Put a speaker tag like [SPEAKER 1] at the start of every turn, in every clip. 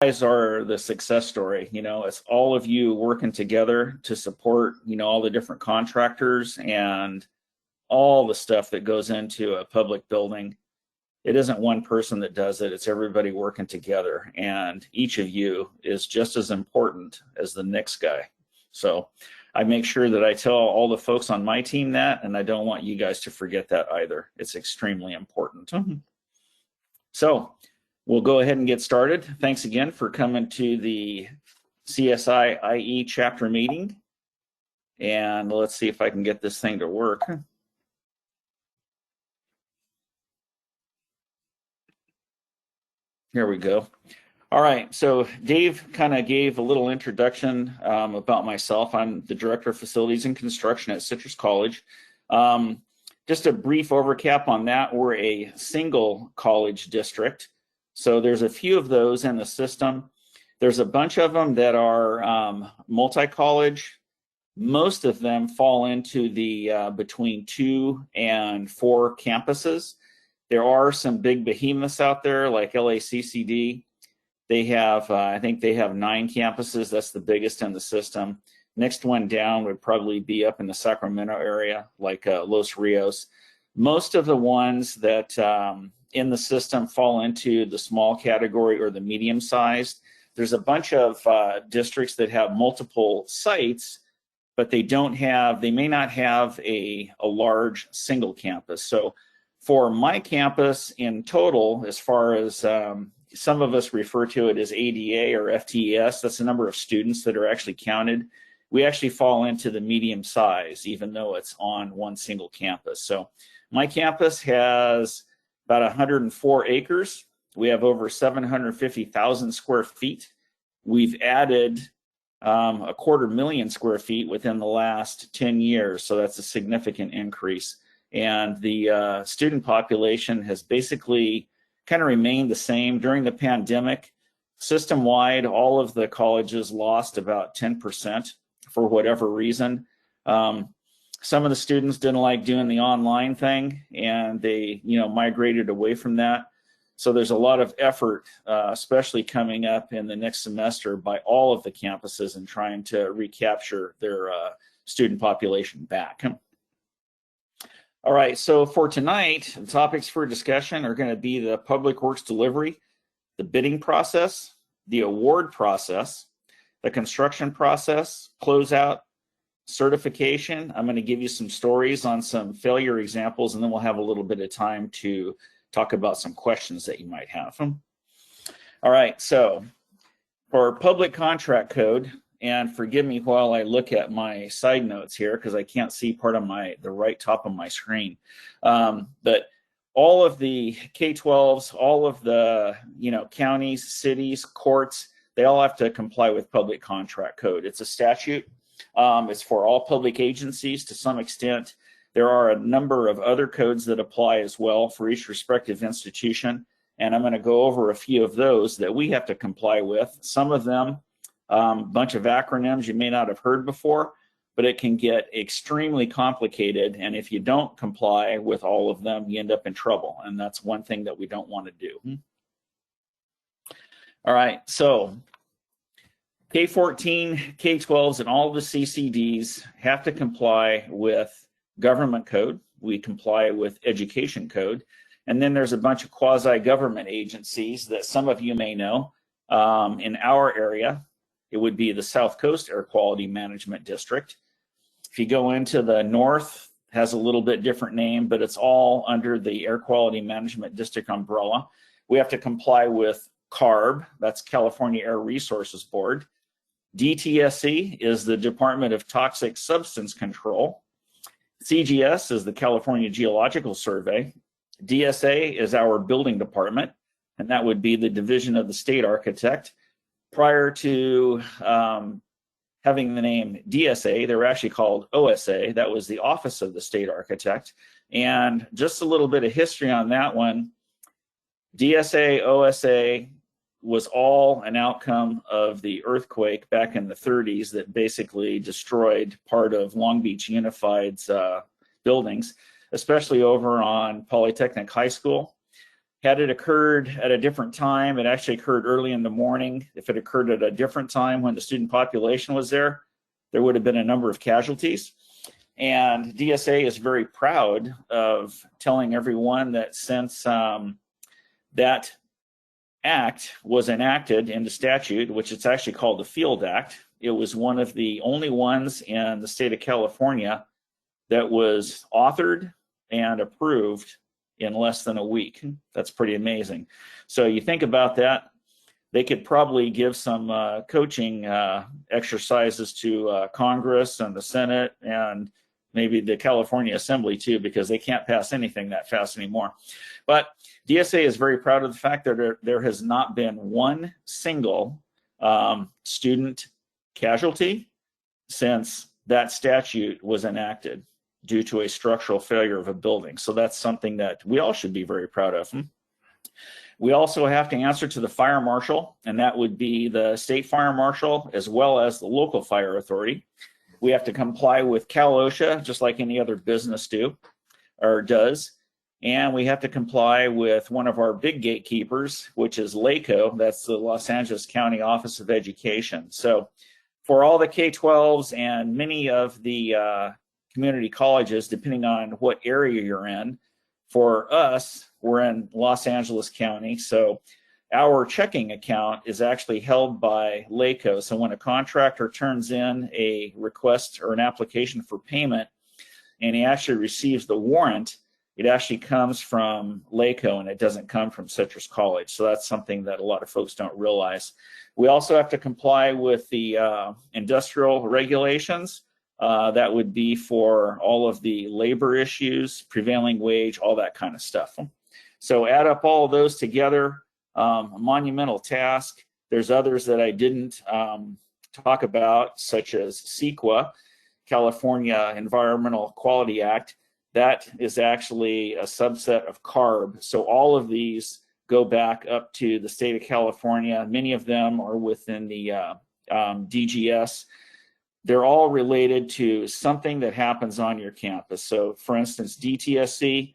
[SPEAKER 1] guys are the success story. It's all of you working together to support, all the different contractors and all the stuff that goes into a public building. It isn't one person that does it, it's everybody working together. And each of you is just as important as the next guy. So I make sure that I tell all the folks on my team that, and I don't want you guys to forget that either. It's extremely important. So we'll go ahead and get started. Thanks again for coming to the CSI IE chapter meeting. And let's see if I can get this thing to work. Here we go. All right, so Dave kind of gave a little introduction about myself. I'm the Director of Facilities and Construction at Citrus College. Just a brief overcap on that. We're a single college district. So there's a few of those in the system. There's a bunch of them that are multi-college. Most of them fall into the between 2 and 4 campuses. There are some big behemoths out there like LACCD. They have, I think they have 9 campuses. That's the biggest in the system. Next one down would probably be up in the Sacramento area, like Los Rios. Most of the ones that in the system fall into the small category or the medium sized. There's a bunch of districts that have multiple sites, but they may not have a large single campus. So for my campus in total, as far as some of us refer to it as ADA or FTES, that's the number of students that are actually counted. We actually fall into the medium size, even though it's on one single campus. So my campus has about 104 acres. We have over 750,000 square feet. We've added 250,000 square feet within the last 10 years. So that's a significant increase. And the student population has basically kind of remained the same. During the pandemic, system-wide, all of the colleges lost about 10% for whatever reason. Some of the students didn't like doing the online thing, and they migrated away from that. So there's a lot of effort, especially coming up in the next semester by all of the campuses in trying to recapture their student population back. All right, so for tonight, the topics for discussion are going to be the public works delivery, the bidding process, the award process, the construction process, closeout, certification. I'm going to give you some stories on some failure examples, and then we'll have a little bit of time to talk about some questions that you might have. All right, so for public contract code, and forgive me while I look at my side notes here because I can't see part of the right top of my screen. But all of the K-12s, all of the counties, cities, courts, they all have to comply with public contract code. It's a statute. It's for all public agencies to some extent. There are a number of other codes that apply as well for each respective institution, and I'm going to go over a few of those that we have to comply with. Some of them, bunch of acronyms you may not have heard before, but it can get extremely complicated, and if you don't comply with all of them, you end up in trouble, and that's one thing that we don't want to do. All right, so K-14, K-12s, and all the CCDs have to comply with government code. We comply with education code, and then there's a bunch of quasi-government agencies that some of you may know. In our area, it would be the South Coast Air Quality Management District. If you go into the north, it has a little bit different name, but it's all under the Air Quality Management District umbrella. We have to comply with CARB, that's California Air Resources Board. DTSC is the Department of Toxic Substance Control. CGS is the California Geological Survey. DSA is our building department, and that would be the division of the state architect. Prior to having the name DSA, they were actually called OSA. That was the Office of the State Architect. And just a little bit of history on that one. DSA, OSA was all an outcome of the earthquake back in the 30s that basically destroyed part of Long Beach Unified's buildings, especially over on Polytechnic High School. Had it occurred at a different time, it actually occurred early in the morning. If it occurred at a different time when the student population was there, there would have been a number of casualties. And DSA is very proud of telling everyone that since that act was enacted into statute, which it's actually called the Field Act, it was one of the only ones in the state of California that was authored and approved in less than a week. That's pretty amazing. So you think about that, they could probably give some coaching exercises to Congress and the Senate and maybe the California Assembly too, because they can't pass anything that fast anymore. But DSA is very proud of the fact that there has not been one single student casualty since that statute was enacted due to a structural failure of a building. So that's something that we all should be very proud of. We also have to answer to the fire marshal, and that would be the state fire marshal as well as the local fire authority. We have to comply with Cal OSHA, just like any other business does. And we have to comply with one of our big gatekeepers, which is LACO, that's the Los Angeles County Office of Education. So for all the K-12s and many of the community colleges, depending on what area you're in, for us, we're in Los Angeles County. So our checking account is actually held by LACO. So when a contractor turns in a request or an application for payment and he actually receives the warrant, it actually comes from LACO and it doesn't come from Citrus College. So that's something that a lot of folks don't realize. We also have to comply with the industrial regulations. That would be for all of the labor issues, prevailing wage, all that kind of stuff. So add up all of those together, a monumental task. There's others that I didn't talk about, such as CEQA, California Environmental Quality Act. That is actually a subset of CARB. So all of these go back up to the state of California. Many of them are within the DGS. They're all related to something that happens on your campus. So for instance, DTSC,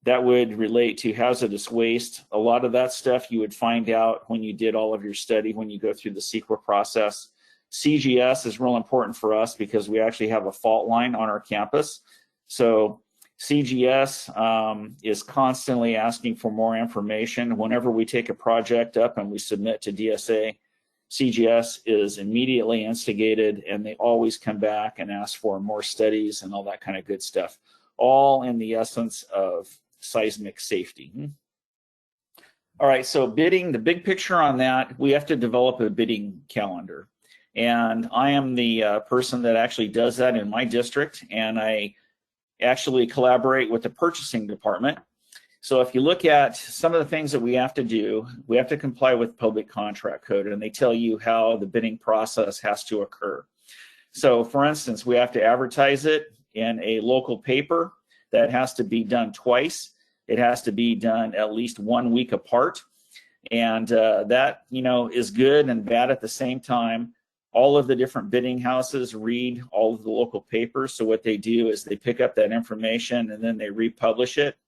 [SPEAKER 1] that would relate to hazardous waste. A lot of that stuff you would find out when you did all of your study, when you go through the CEQA process. CGS is real important for us because we actually have a fault line on our campus. So CGS is constantly asking for more information. Whenever we take a project up and we submit to DSA, CGS is immediately instigated and they always come back and ask for more studies and all that kind of good stuff, all in the essence of seismic safety. All right, so bidding, the big picture on that, we have to develop a bidding calendar. And I am the person that actually does that in my district, and I actually collaborate with the purchasing department. So if you look at some of the things that we have to do, we have to comply with public contract code, and they tell you how the bidding process has to occur. So for instance, we have to advertise it in a local paper. That has to be done twice. It has to be done at least 1 week apart. And that, is good and bad at the same time. All of the different bidding houses read all of the local papers. So what they do is they pick up that information and then they republish it.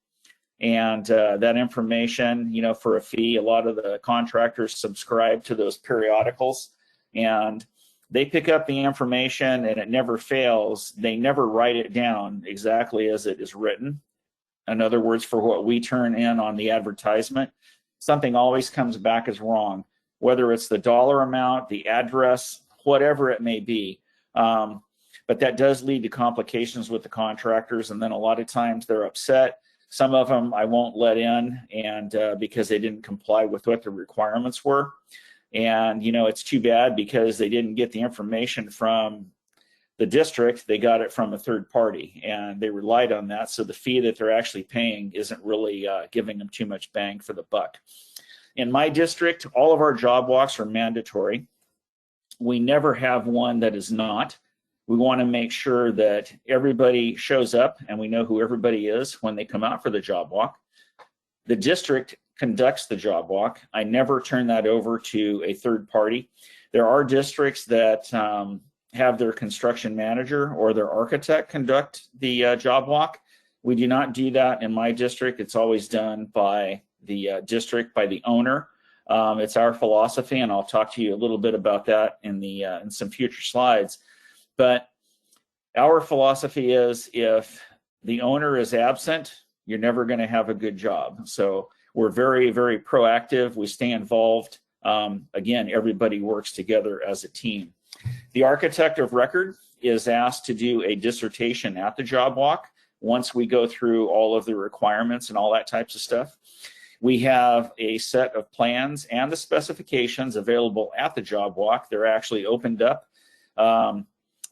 [SPEAKER 1] And that information, for a fee, a lot of the contractors subscribe to those periodicals. And they pick up the information and it never fails. They never write it down exactly as it is written. In other words, for what we turn in on the advertisement, something always comes back as wrong, whether it's the dollar amount, the address, whatever it may be. But that does lead to complications with the contractors. And then a lot of times they're upset. Some of them I won't let in and because they didn't comply with what the requirements were. And, it's too bad because they didn't get the information from the district. They got it from a third party and they relied on that. So the fee that they're actually paying isn't really giving them too much bang for the buck. In my district, all of our job walks are mandatory. We never have one that is not. We want to make sure that everybody shows up and we know who everybody is when they come out for the job walk. The district conducts the job walk. I never turn that over to a third party. There are districts that have their construction manager or their architect conduct the job walk. We do not do that in my district. It's always done by the district by the owner. It's our philosophy, and I'll talk to you a little bit about that in some future slides. But our philosophy is, if the owner is absent, you're never going to have a good job. So we're very, very proactive. We stay involved. Again, everybody works together as a team. The architect of record is asked to do a dissertation at the job walk once we go through all of the requirements and all that types of stuff. We have a set of plans and the specifications available at the job walk. They're actually opened up.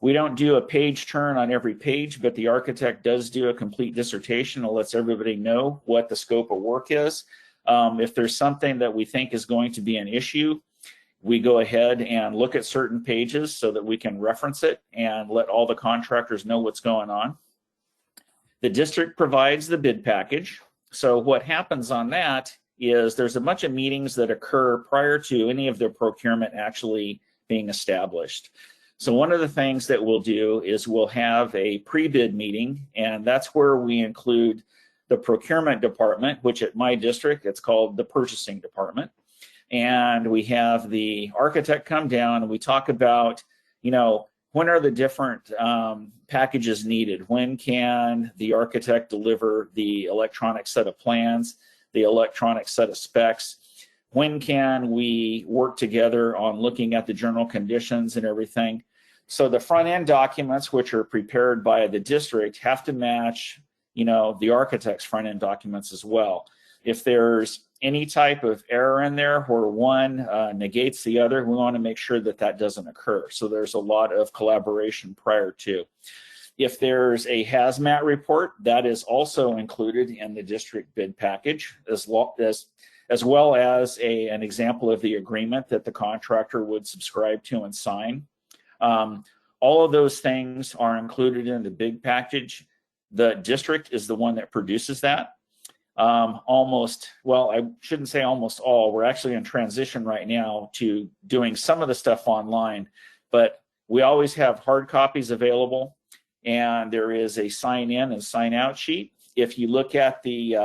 [SPEAKER 1] We don't do a page turn on every page, but the architect does do a complete dissertation and lets everybody know what the scope of work is. If there's something that we think is going to be an issue, we go ahead and look at certain pages so that we can reference it and let all the contractors know what's going on. The district provides the bid package. So what happens on that is there's a bunch of meetings that occur prior to any of the procurement actually being established. So one of the things that we'll do is we'll have a pre-bid meeting, and that's where we include the procurement department, which at my district, it's called the purchasing department. And we have the architect come down and we talk about, when are the different packages needed? When can the architect deliver the electronic set of plans, the electronic set of specs? When can we work together on looking at the general conditions and everything? So the front end documents, which are prepared by the district, have to match, the architect's front end documents as well. If there's any type of error in there where one negates the other, we want to make sure that that doesn't occur. So there's a lot of collaboration prior to. If there's a hazmat report, that is also included in the district bid package, as well as an example of the agreement that the contractor would subscribe to and sign. All of those things are included in the bid package. The district is the one that produces that. I shouldn't say almost all. We're actually in transition right now to doing some of the stuff online, but we always have hard copies available, and there is a sign in and sign out sheet. If you look at the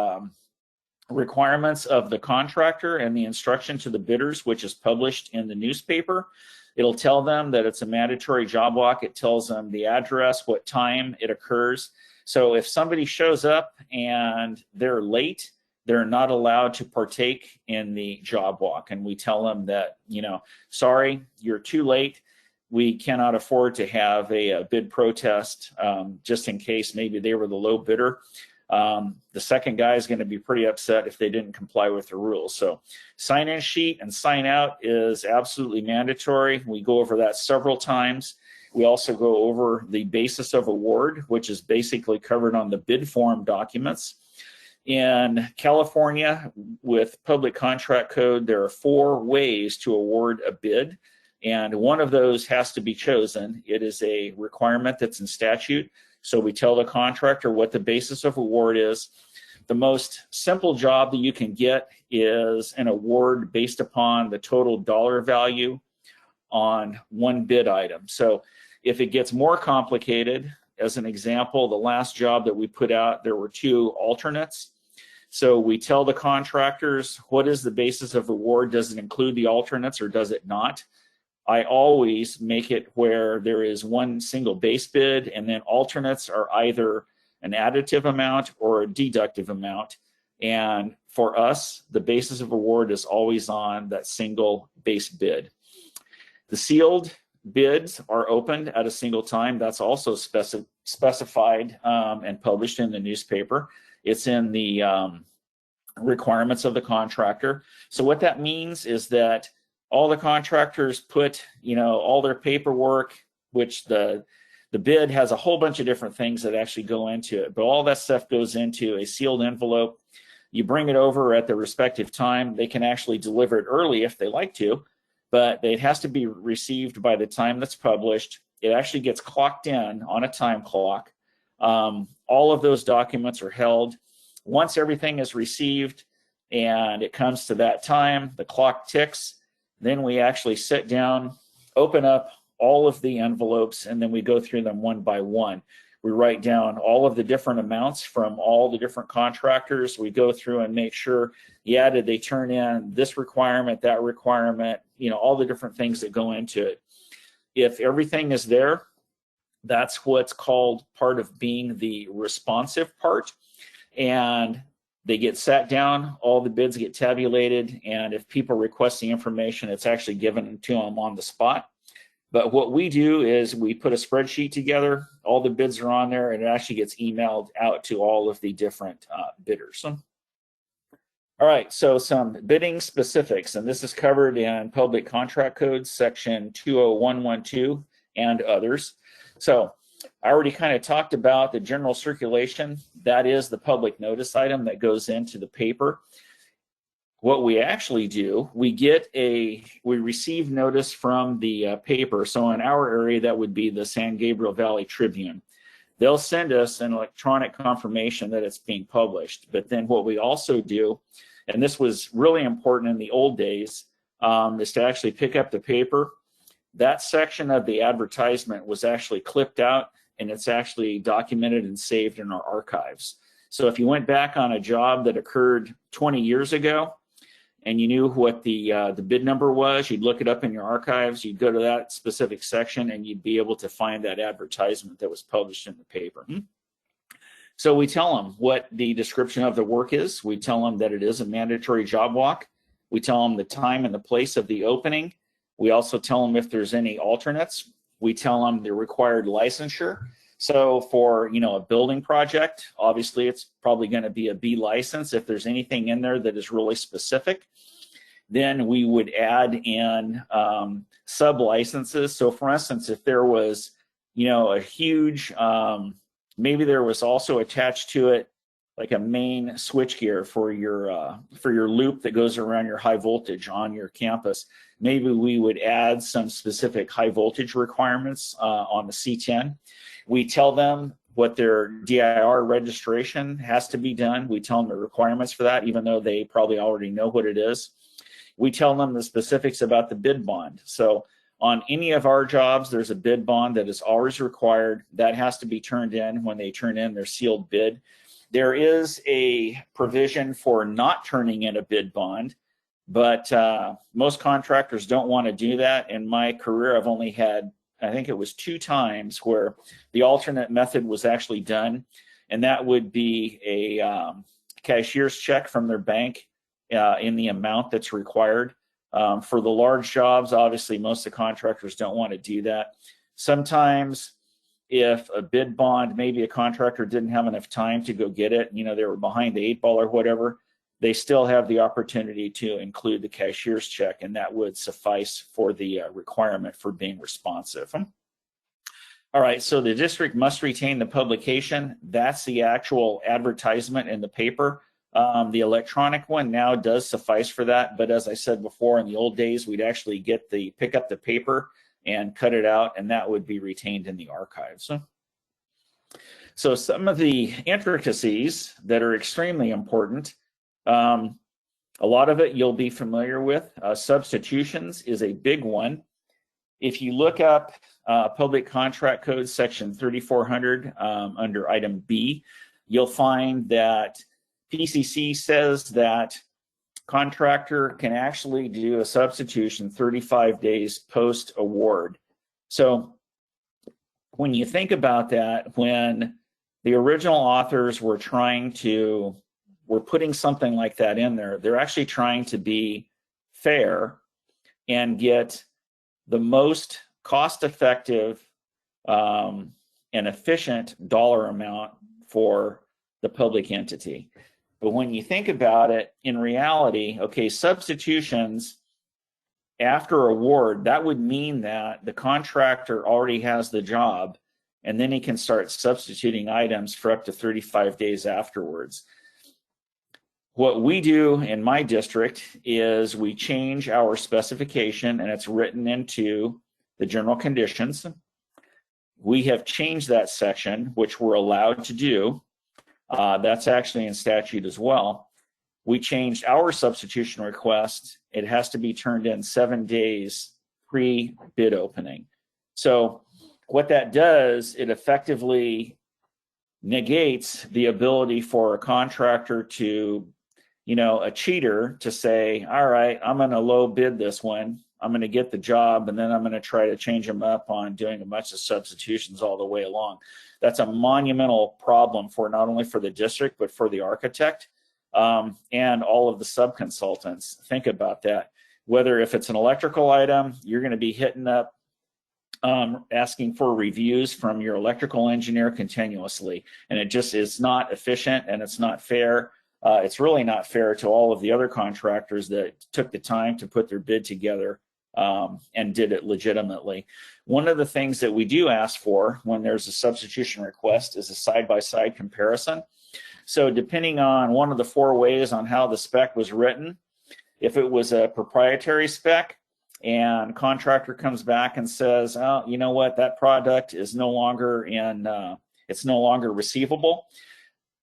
[SPEAKER 1] requirements of the contractor and the instruction to the bidders, which is published in the newspaper, it'll tell them that it's a mandatory job walk. It tells them the address, what time it occurs. So if somebody shows up and they're late, they're not allowed to partake in the job walk. And we tell them that, sorry, you're too late. We cannot afford to have a bid protest just in case maybe they were the low bidder. The second guy is going to be pretty upset if they didn't comply with the rules. So sign-in sheet and sign out is absolutely mandatory. We go over that several times. We also go over the basis of award, which is basically covered on the bid form documents. In California, with public contract code, there are 4 ways to award a bid, and one of those has to be chosen. It is a requirement that's in statute. So we tell the contractor what the basis of award is. The most simple job that you can get is an award based upon the total dollar value on one bid item. So if it gets more complicated, as an example, the last job that we put out, there were 2 alternates. So we tell the contractors, what is the basis of award? Does it include the alternates or does it not? I always make it where there is one single base bid, and then alternates are either an additive amount or a deductive amount. And for us, the basis of award is always on that single base bid. The sealed bids are opened at a single time. That's also specified and published in the newspaper. It's in the requirements of the contractor. So what that means is that all the contractors put, all their paperwork, which the bid has a whole bunch of different things that actually go into it, but all that stuff goes into a sealed envelope. You bring it over at the respective time. They can actually deliver it early if they like to, but it has to be received by the time that's published. It actually gets clocked in on a time clock. All of those documents are held. Once everything is received and it comes to that time, the clock ticks. Then we actually sit down, open up all of the envelopes, and then we go through them one by one. We write down all of the different amounts from all the different contractors. We go through and make sure, yeah, did they turn in this requirement, that requirement, you know, all the different things that go into it. If everything is there, that's what's called part of being the responsive part. And they get sat down, all the bids get tabulated, and if people request the information, it's actually given to them on the spot. But what we do is we put a spreadsheet together, all the bids are on there, and it actually gets emailed out to all of the different bidders. All right, so some bidding specifics, and this is covered in Public Contract Code, section 20112 and others. So I already kind of talked about the general circulation. That is the public notice item that goes into the paper. What we actually do, we receive notice from the paper. So in our area, that would be the San Gabriel Valley Tribune. They'll send us an electronic confirmation that it's being published. But then what we also do, and this was really important in the old days, is to actually pick up the paper. That section of the advertisement was actually clipped out, and it's actually documented and saved in our archives. So if you went back on a job that occurred 20 years ago, and you knew what the bid number was, you'd look it up in your archives, you'd go to that specific section, and you'd be able to find that advertisement that was published in the paper. So we tell them what the description of the work is. We tell them that it is a mandatory job walk. We tell them the time and the place of the opening. We also tell them if there's any alternates. We tell them the required licensure. So for, you know, a building project, obviously it's probably going to be a B license. If there's anything in there that is really specific, then we would add in sub licenses. So for instance, if there was, you know, a huge, maybe there was also attached to it like a main switchgear for your loop that goes around your high voltage on your campus. Maybe we would add some specific high voltage requirements on the C10. We tell them what their DIR registration has to be done. We tell them the requirements for that, even though they probably already know what it is. We tell them the specifics about the bid bond. So on any of our jobs, there's a bid bond that is always required. That has to be turned in when they turn in their sealed bid. There is a provision for not turning in a bid bond, but most contractors don't want to do that. In my career, I've only had, I think it was 2 times where the alternate method was actually done, and that would be a cashier's check from their bank in the amount that's required. For the large jobs, obviously, most of the contractors don't want to do that. Sometimes if a bid bond, maybe a contractor didn't have enough time to go get it, you know, they were behind the 8 ball or whatever, they still have the opportunity to include the cashier's check, and that would suffice for the requirement for being responsive. All right, so the district must retain the publication. That's the actual advertisement in the paper. The electronic one now does suffice for that, but as I said before, in the old days, we'd actually pick up the paper and cut it out, and that would be retained in the archives. So some of the intricacies that are extremely important, a lot of it you'll be familiar with. Substitutions is a big one. If you look up Public Contract Code section 3400 under item B, you'll find that PCC says that contractor can actually do a substitution 35 days post-award. So when you think about that, when the original authors were putting something like that in there, they're actually trying to be fair and get the most cost-effective and efficient dollar amount for the public entity. But when you think about it, in reality, okay, substitutions after award, that would mean that the contractor already has the job, and then he can start substituting items for up to 35 days afterwards. What we do in my district is we change our specification, and it's written into the general conditions. We have changed that section, which we're allowed to do. That's actually in statute as well. We changed our substitution request. It has to be turned in 7 days pre-bid opening. So what that does, it effectively negates the ability for a contractor to, a cheater to say, all right, I'm going to low bid this one. I'm going to get the job, and then I'm going to try to change them up on doing a bunch of substitutions all the way along. That's a monumental problem for not only for the district, but for the architect and all of the subconsultants. Think about that. Whether if it's an electrical item, you're going to be hitting up asking for reviews from your electrical engineer continuously, and it just is not efficient, and it's not fair. It's really not fair to all of the other contractors that took the time to put their bid together and did it legitimately. One of the things that we do ask for when there's a substitution request is a side-by-side comparison. So depending on one of the 4 ways on how the spec was written, if it was a proprietary spec and contractor comes back and says, oh, you know what, that product is no longer it's no longer receivable,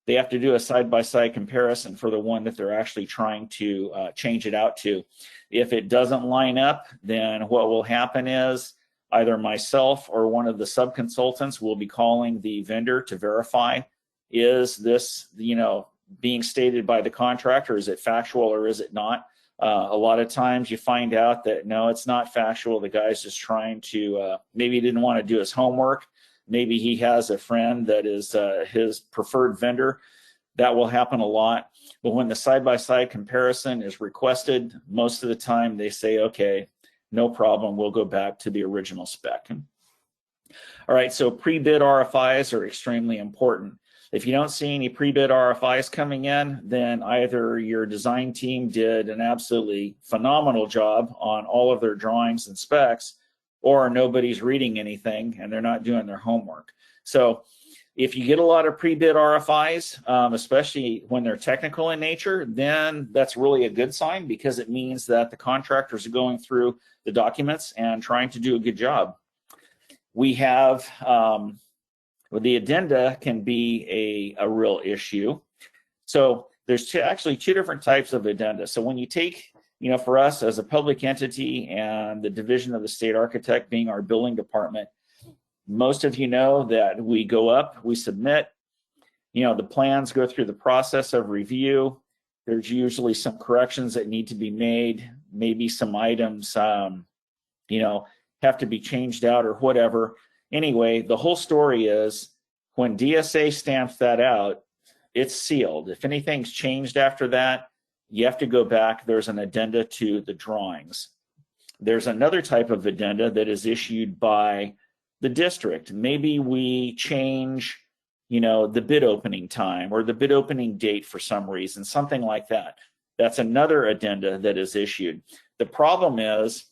[SPEAKER 1] they have to do a side-by-side comparison for the one that they're actually trying to change it out to. If it doesn't line up, then what will happen is either myself or one of the subconsultants will be calling the vendor to verify, is this, being stated by the contractor, is it factual or is it not? A lot of times you find out that no, it's not factual. The guy's just trying to, maybe he didn't want to do his homework. Maybe he has a friend that is his preferred vendor. That will happen a lot. But when the side-by-side comparison is requested, most of the time they say, okay, no problem, we'll go back to the original spec. All right, so pre-bid RFIs are extremely important. If you don't see any pre-bid RFIs coming in, then either your design team did an absolutely phenomenal job on all of their drawings and specs, or nobody's reading anything and they're not doing their homework. So if you get a lot of pre-bid RFIs, especially when they're technical in nature, then that's really a good sign, because it means that the contractors are going through the documents and trying to do a good job. We have, the addenda can be a real issue. So there's actually 2 different types of addenda. So when you take, for us as a public entity and the division of the state architect being our building department, most of you know that we go up, we submit, the plans go through the process of review. There's usually some corrections that need to be made, maybe some items, have to be changed out or whatever. Anyway, the whole story is when DSA stamps that out, it's sealed. If anything's changed after that, you have to go back. There's an addenda to the drawings. There's another type of addenda that is issued by the district. Maybe we change, the bid opening time or the bid opening date for some reason, something like that. That's another addenda that is issued. The problem is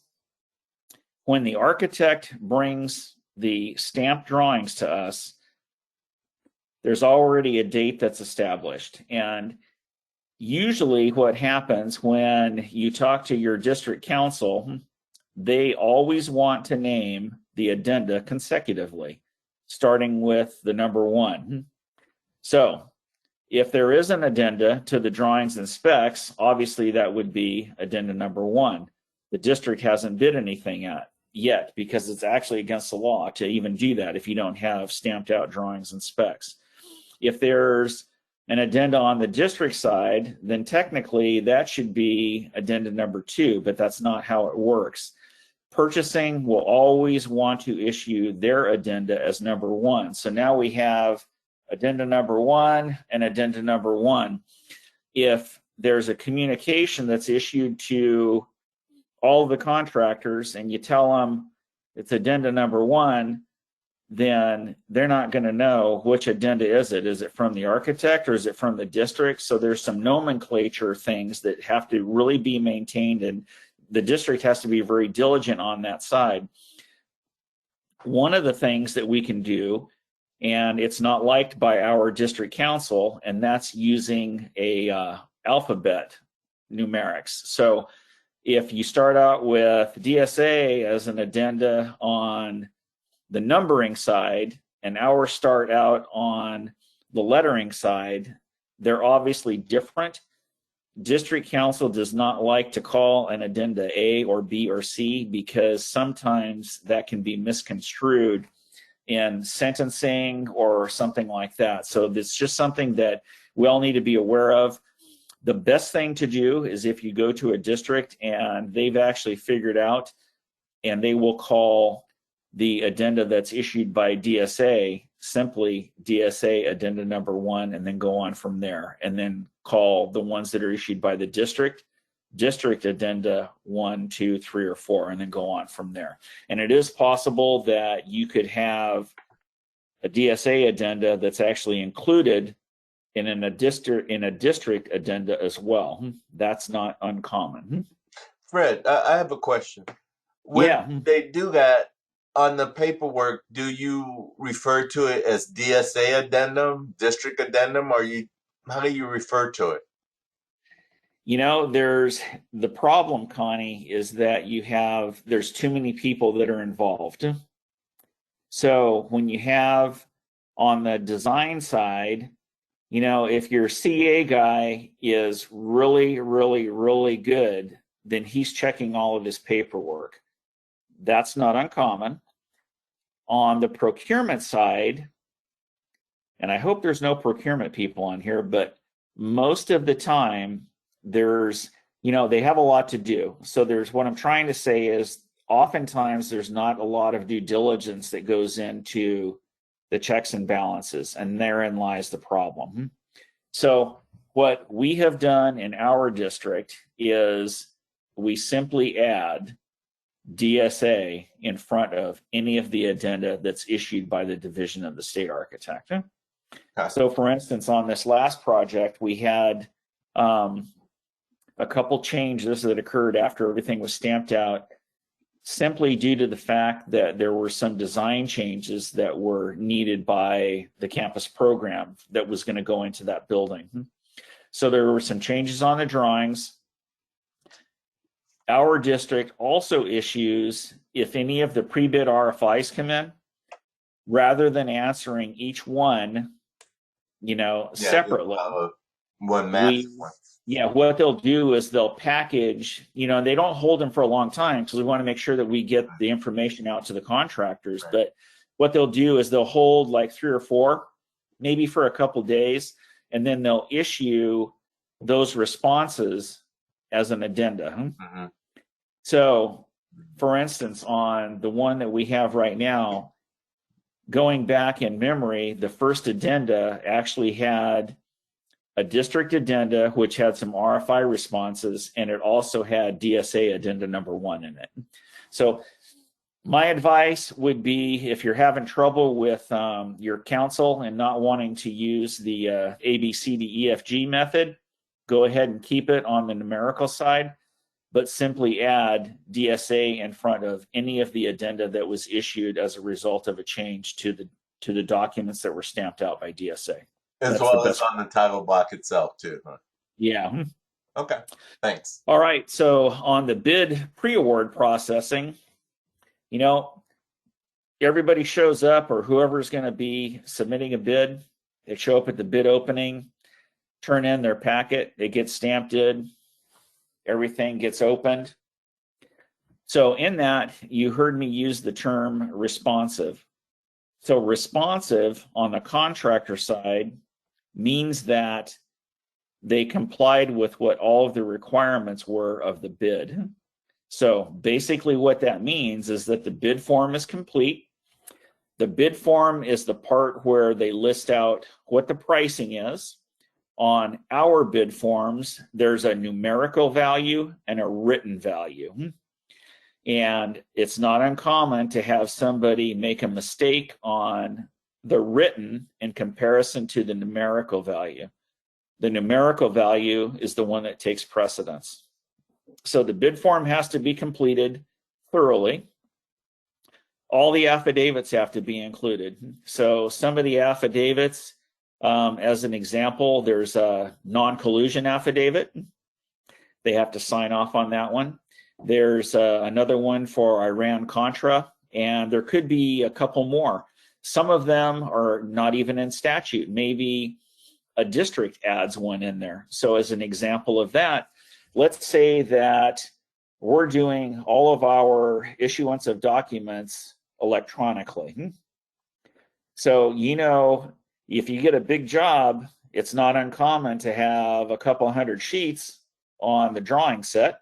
[SPEAKER 1] when the architect brings the stamped drawings to us, there's already a date that's established. And usually what happens when you talk to your district council, they always want to name the addenda consecutively, starting with the number 1. So if there is an addenda to the drawings and specs, obviously that would be addenda number 1. The district hasn't bid anything yet because it's actually against the law to even do that if you don't have stamped out drawings and specs. If there's an addenda on the district side, then technically that should be addenda number 2, but that's not how it works. Purchasing will always want to issue their addenda as number 1. So now we have addenda number 1 and addenda number 1. If there's a communication that's issued to all the contractors and you tell them it's addenda number 1, then they're not going to know which addenda is it. Is it from the architect or is it from the district? So there's some nomenclature things that have to really be maintained, and the district has to be very diligent on that side. One of the things that we can do, and it's not liked by our district council, and that's using a alphabet numerics. So if you start out with DSA as an addenda on the numbering side and ours start out on the lettering side, they're obviously different. District council does not like to call an addenda A or B or C because sometimes that can be misconstrued in sentencing or something like that. So it's just something that we all need to be aware of. The best thing to do is if you go to a district and they've actually figured out, and they will call the addenda that's issued by DSA simply DSA addenda number 1, and then go on from there, and then call the ones that are issued by the district addenda 1, 2, 3, or 4, and then go on from there. And it is possible that you could have a DSA addenda that's actually included in a district addenda as well. That's not uncommon.
[SPEAKER 2] Fred, I have a question. When they do that on the paperwork, do you refer to it as DSA addendum, district addendum, or how do you refer to it?
[SPEAKER 1] You know, there's the problem, Connie, is that there's too many people that are involved. So when you have on the design side, you know, if your CA guy is really, really, really good, then he's checking all of his paperwork. That's not uncommon. On the procurement side, and I hope there's no procurement people on here, but most of the time there's, you know, they have a lot to do. So what I'm trying to say is oftentimes there's not a lot of due diligence that goes into the checks and balances, and therein lies the problem. So what we have done in our district is we simply add DSA in front of any of the addenda that's issued by the division of the state architect. So for instance, on this last project, we had a couple changes that occurred after everything was stamped out, simply due to the fact that there were some design changes that were needed by the campus program that was going to go into that building. So there were some changes on the drawings. Our district also issues, if any of the pre-bid RFIs come in, rather than answering each one, you know, separately,
[SPEAKER 2] one massive one.
[SPEAKER 1] Yeah, what they'll do is they'll package, you know, they don't hold them for a long time because we want to make sure that we get the information out to the contractors. Right. But what they'll do is they'll hold like 3 or 4, maybe for a couple days, and then they'll issue those responses as an addenda. So, for instance, on the one that we have right now, going back in memory, the first addenda actually had a district addenda, which had some RFI responses, and it also had DSA addenda number 1 in it. So my advice would be, if you're having trouble with your council and not wanting to use the ABCDEFG method, go ahead and keep it on the numerical side, but simply add DSA in front of any of the addenda that was issued as a result of a change to the documents that were stamped out by DSA.
[SPEAKER 2] As well as on the title block itself too, huh?
[SPEAKER 1] Yeah.
[SPEAKER 2] Okay, thanks.
[SPEAKER 1] All right, so on the bid pre-award processing, you know, everybody shows up, or whoever's going to be submitting a bid, they show up at the bid opening, turn in their packet, it gets stamped in, everything gets opened. So in that, you heard me use the term responsive. So responsive on the contractor side means that they complied with what all of the requirements were of the bid. So basically what that means is that the bid form is complete. The bid form is the part where they list out what the pricing is. On our bid forms, there's a numerical value and a written value. And it's not uncommon to have somebody make a mistake on the written in comparison to the numerical value. The numerical value is the one that takes precedence. So the bid form has to be completed thoroughly. All the affidavits have to be included. So some of the affidavits, as an example, there's a non-collusion affidavit. They have to sign off on that one. There's another one for Iran-Contra, and there could be a couple more. Some of them are not even in statute. Maybe a district adds one in there. So as an example of that, let's say that we're doing all of our issuance of documents electronically. So, if you get a big job, it's not uncommon to have a couple hundred sheets on the drawing set.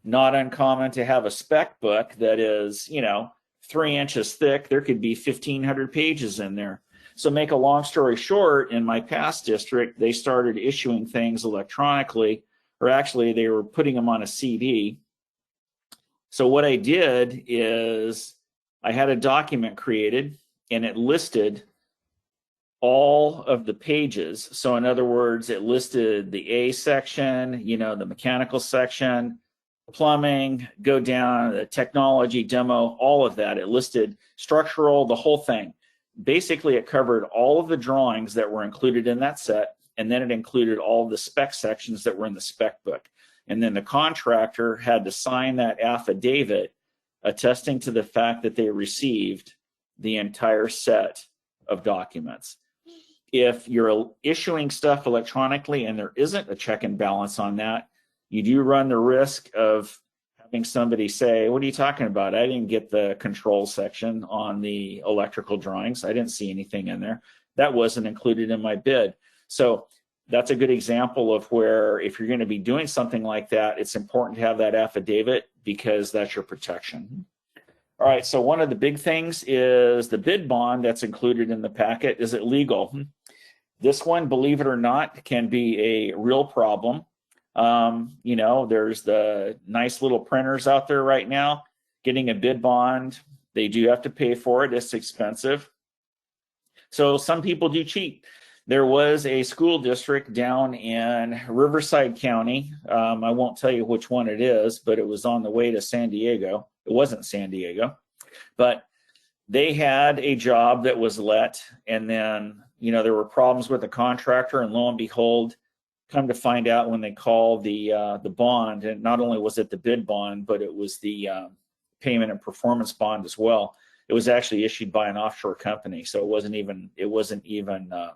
[SPEAKER 1] Not uncommon to have a spec book that is, 3 inches thick. There could be 1,500 pages in there. So make a long story short, in my past district, they started issuing things electronically, or actually they were putting them on a CD. So what I did is I had a document created and it listed all of the pages. So in other words, it listed the A section, the mechanical section, plumbing, go down, the technology demo, all of that. It listed structural, the whole thing. Basically, it covered all of the drawings that were included in that set, and then it included all of the spec sections that were in the spec book. And then the contractor had to sign that affidavit attesting to the fact that they received the entire set of documents. If you're issuing stuff electronically and there isn't a check and balance on that, you do run the risk of having somebody say, what are you talking about? I didn't get the control section on the electrical drawings. I didn't see anything in there. That wasn't included in my bid. So that's a good example of where if you're going to be doing something like that, it's important to have that affidavit because that's your protection. All right, so one of the big things is the bid bond that's included in the packet. Is it legal? This one, believe it or not, can be a real problem. There's the nice little printers out there right now. Getting a bid bond, they do have to pay for it. It's expensive. So some people do cheat. There was a school district down in Riverside County. I won't tell you which one it is, but it was on the way to San Diego. It wasn't San Diego, but they had a job that was let, and then, there were problems with the contractor, and lo and behold, come to find out when they called the bond, and not only was it the bid bond, but it was the payment and performance bond as well. It was actually issued by an offshore company, so it wasn't even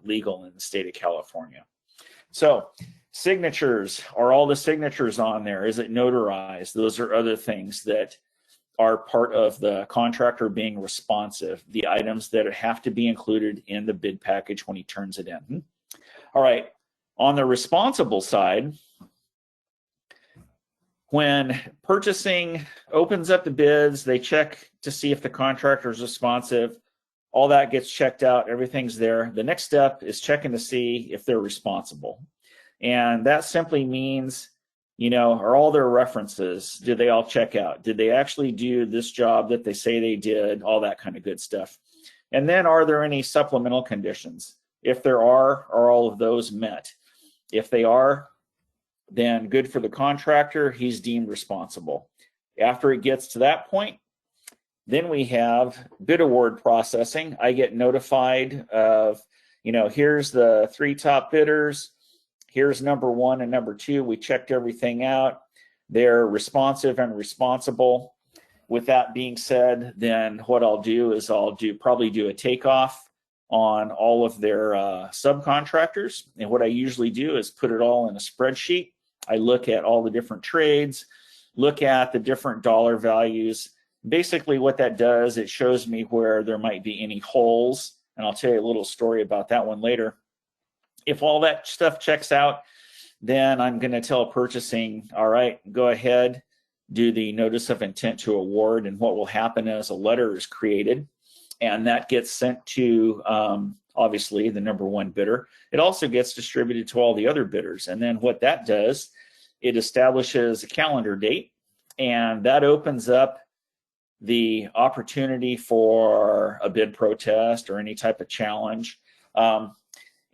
[SPEAKER 1] legal in the state of California. So signatures, are all the signatures on there? Is it notarized? Those are other things that are part of the contractor being responsive, the items that have to be included in the bid package when he turns it in. All right. On the responsible side, when purchasing opens up the bids, they check to see if the contractor is responsive. All that gets checked out. Everything's there. The next step is checking to see if they're responsible. And that simply means, are all their references, did they all check out? Did they actually do this job that they say they did? All that kind of good stuff. And then are there any supplemental conditions? If there are all of those met? If they are, then good for the contractor, he's deemed responsible. After it gets to that point, then we have bid award processing. I get notified of, here's the 3 top bidders, here's number 1 and number 2. We checked everything out. They're responsive and responsible. With that being said, then what I'll do is probably do a takeoff on all of their subcontractors. And what I usually do is put it all in a spreadsheet. I look at all the different trades, look at the different dollar values. Basically what that does, it shows me where there might be any holes. And I'll tell you a little story about that one later. If all that stuff checks out, then I'm going to tell purchasing, all right, go ahead, do the notice of intent to award. And what will happen is a letter is created, and that gets sent to, obviously, the number 1 bidder. It also gets distributed to all the other bidders. And then what that does, it establishes a calendar date, and that opens up the opportunity for a bid protest or any type of challenge,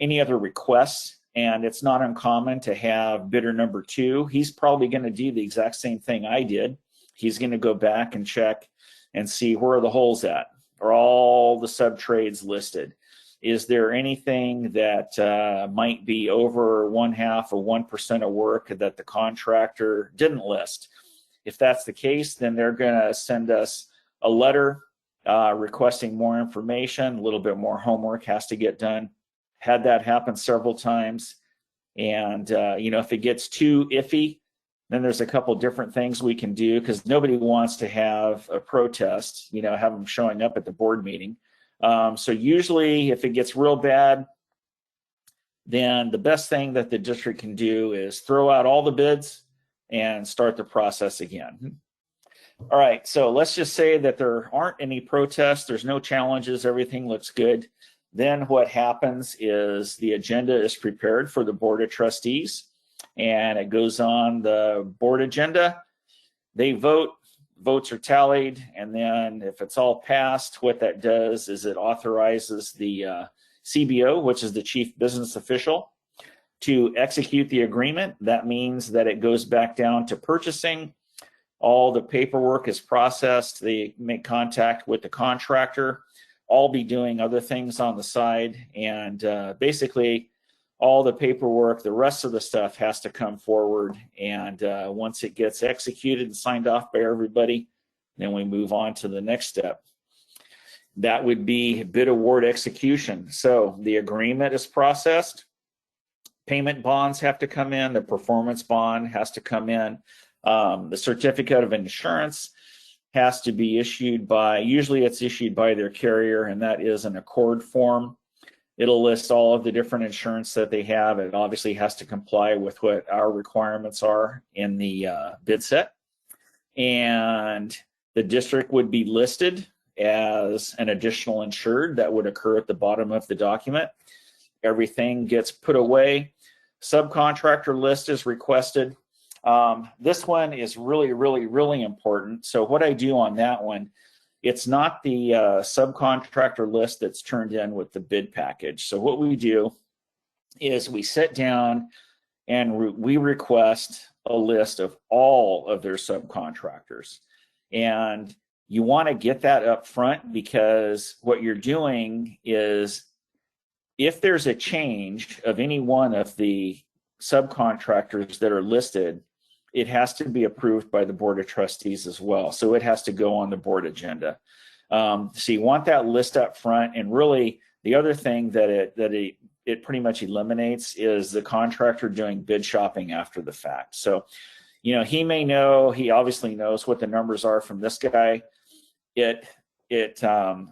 [SPEAKER 1] any other requests. And it's not uncommon to have bidder number 2. He's probably going to do the exact same thing I did. He's going to go back and check and see where are the holes at. Are all the sub-trades listed? Is there anything that might be over 1/2 or 1% of work that the contractor didn't list? If that's the case, then they're going to send us a letter requesting more information. A little bit more homework has to get done. Had that happen several times. And, if it gets too iffy, then there's a couple different things we can do, because nobody wants to have a protest, have them showing up at the board meeting. So usually if it gets real bad, then the best thing that the district can do is throw out all the bids and start the process again. All right, so let's just say that there aren't any protests, there's no challenges, everything looks good. Then what happens is the agenda is prepared for the Board of Trustees, and it goes on the board agenda. They vote, votes are tallied, and then if it's all passed, what that does is it authorizes the CBO, which is the chief business official, to execute the agreement. That means that it goes back down to purchasing. All the paperwork is processed. They make contact with the contractor. I'll be doing other things on the side, and basically all the paperwork, the rest of the stuff has to come forward, and once it gets executed and signed off by everybody, then we move on to the next step. That would be bid award execution. So the agreement is processed, payment bonds have to come in, the performance bond has to come in, the certificate of insurance has to be issued by, usually it's issued by their carrier, and that is an accord form. It'll list all of the different insurance that they have. It obviously has to comply with what our requirements are in the bid set. And the district would be listed as an additional insured. That would occur at the bottom of the document. Everything gets put away. Subcontractor list is requested. This one is really important. So what I do on that one, it's not the subcontractor list that's turned in with the bid package. So what we do is we sit down and we request a list of all of their subcontractors. And you want to get that up front, because what you're doing is, if there's a change of any one of the subcontractors that are listed, it has to be approved by the Board of Trustees as well. So it has to go on the board agenda. So you want that list up front. And really, the other thing that it pretty much eliminates is the contractor doing bid shopping after the fact. So, you know, he may know, he obviously knows what the numbers are from this guy. It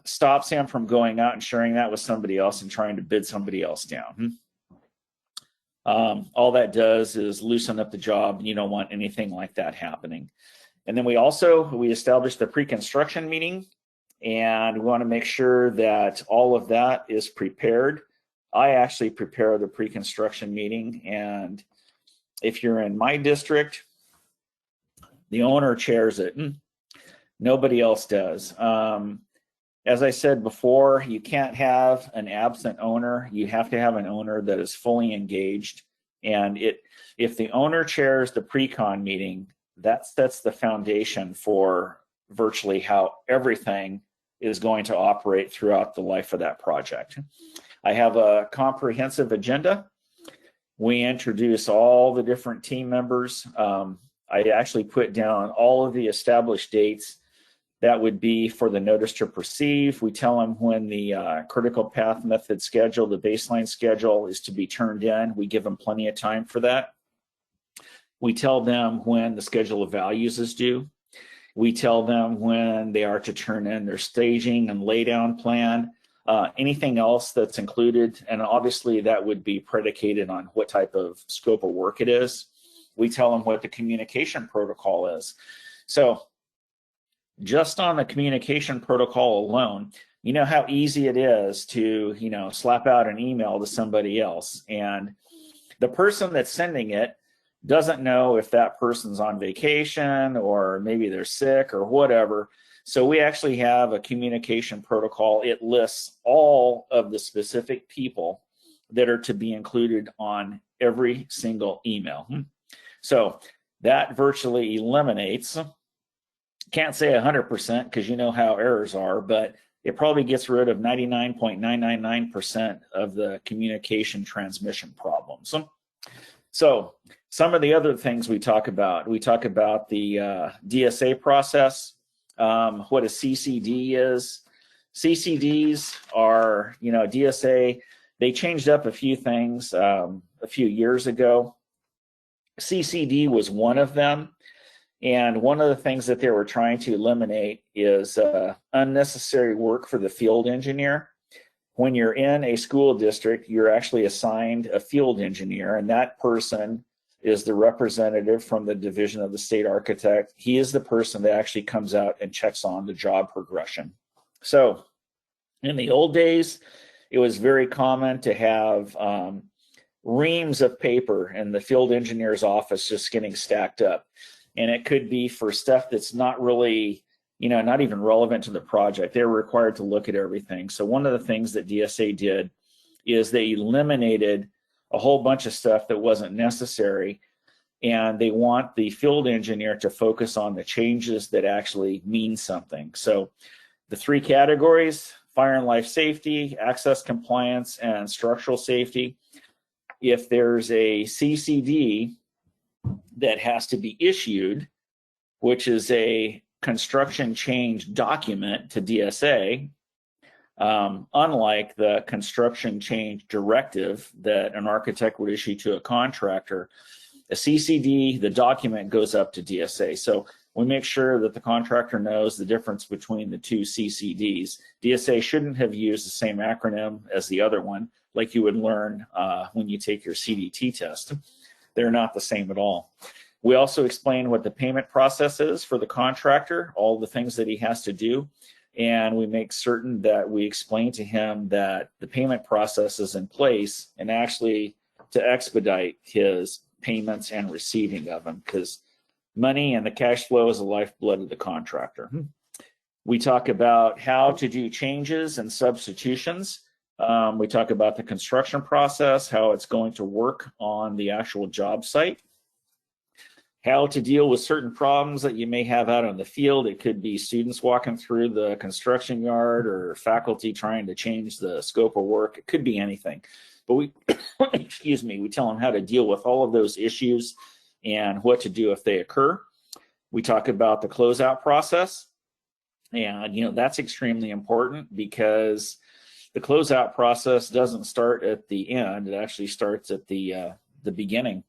[SPEAKER 1] stops him from going out and sharing that with somebody else and trying to bid somebody else down. All that does is loosen up the job. You don't want anything like that happening. And then we established the pre-construction meeting, and we want to make sure that all of that is prepared. I actually prepare the pre-construction meeting, and if you're in my district, the owner chairs it. Nobody else does. As I said before, you can't have an absent owner. You have to have an owner that is fully engaged. And if the owner chairs the pre-con meeting, that sets the foundation for virtually how everything is going to operate throughout the life of that project. I have a comprehensive agenda. We introduce all the different team members. I actually put down all of the established dates. That would be for the notice to proceed. We tell them when the critical path method schedule, the baseline schedule, is to be turned in. We give them plenty of time for that. We tell them when the schedule of values is due. We tell them when they are to turn in their staging and laydown plan. Anything else that's included, and obviously that would be predicated on what type of scope of work it is. We tell them what the communication protocol is. So just on the communication protocol alone, you know how easy it is to, slap out an email to somebody else, and the person that's sending it doesn't know if that person's on vacation or maybe they're sick or whatever. So we actually have a communication protocol. It lists all of the specific people that are to be included on every single email. So that virtually eliminates, can't say 100% because you know how errors are, but it probably gets rid of 99.999% of the communication transmission problems. So some of the other things we talk about the DSA process, what a CCD is. CCDs are, DSA, they changed up a few things a few years ago. CCD was one of them. And one of the things that they were trying to eliminate is unnecessary work for the field engineer. When you're in a school district, you're actually assigned a field engineer, and that person is the representative from the division of the state architect. He is the person that actually comes out and checks on the job progression. So in the old days, it was very common to have reams of paper in the field engineer's office just getting stacked up. And it could be for stuff that's not really, not even relevant to the project. They're required to look at everything. So one of the things that DSA did is they eliminated a whole bunch of stuff that wasn't necessary, and they want the field engineer to focus on the changes that actually mean something. So the 3 categories: fire and life safety, access compliance, and structural safety. If there's a CCD that has to be issued, which is a construction change document to DSA, unlike the construction change directive that an architect would issue to a contractor, a CCD, the document, goes up to DSA. So we make sure that the contractor knows the difference between the 2 CCDs. DSA shouldn't have used the same acronym as the other one, like you would learn when you take your CDT test. They're not the same at all. We also explain what the payment process is for the contractor, all the things that he has to do, and we make certain that we explain to him that the payment process is in place and actually to expedite his payments and receiving of them, because money and the cash flow is the lifeblood of the contractor. We talk about how to do changes and substitutions. We talk about the construction process, how it's going to work on the actual job site, how to deal with certain problems that you may have out on the field. It could be students walking through the construction yard or faculty trying to change the scope of work. It could be anything. But we, excuse me, we tell them how to deal with all of those issues and what to do if they occur. We talk about the closeout process. And, that's extremely important, because the closeout process doesn't start at the end. It actually starts at the beginning.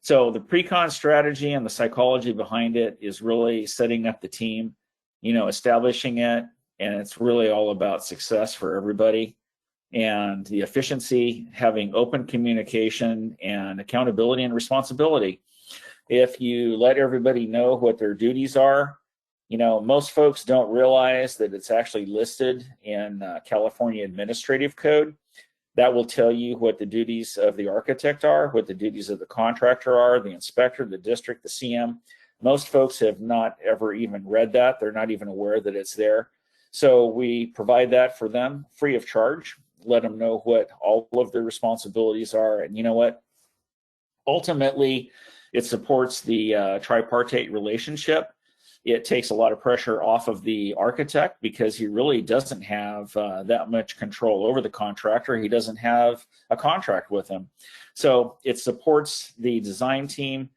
[SPEAKER 1] So the pre-con strategy and the psychology behind it is really setting up the team, establishing it, and it's really all about success for everybody. And the efficiency, having open communication and accountability and responsibility. If you let everybody know what their duties are, most folks don't realize that it's actually listed in California Administrative Code. That will tell you what the duties of the architect are, what the duties of the contractor are, the inspector, the district, the CM. Most folks have not ever even read that. They're not even aware that it's there. So we provide that for them free of charge, let them know what all of their responsibilities are. And you know what? Ultimately, it supports the tripartite relationship. It takes a lot of pressure off of the architect, because he really doesn't have that much control over the contractor. He doesn't have a contract with him. So it supports the design team,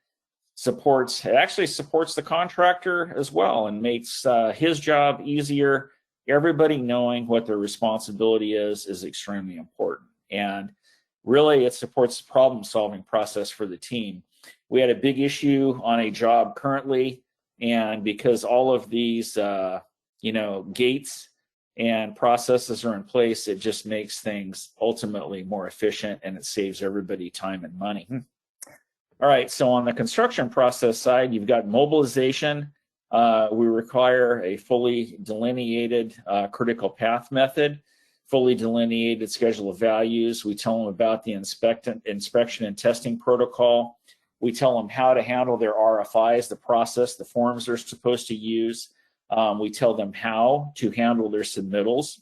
[SPEAKER 1] it actually supports the contractor as well, and makes his job easier. Everybody knowing what their responsibility is extremely important. And really, it supports the problem-solving process for the team. We had a big issue on a job currently, and because all of these, gates and processes are in place, it just makes things ultimately more efficient, and it saves everybody time and money. All right, so on the construction process side, you've got mobilization. We require a fully delineated critical path method, fully delineated schedule of values. We tell them about the inspection and testing protocol. We tell them how to handle their RFIs, the process, the forms they're supposed to use. We tell them how to handle their submittals,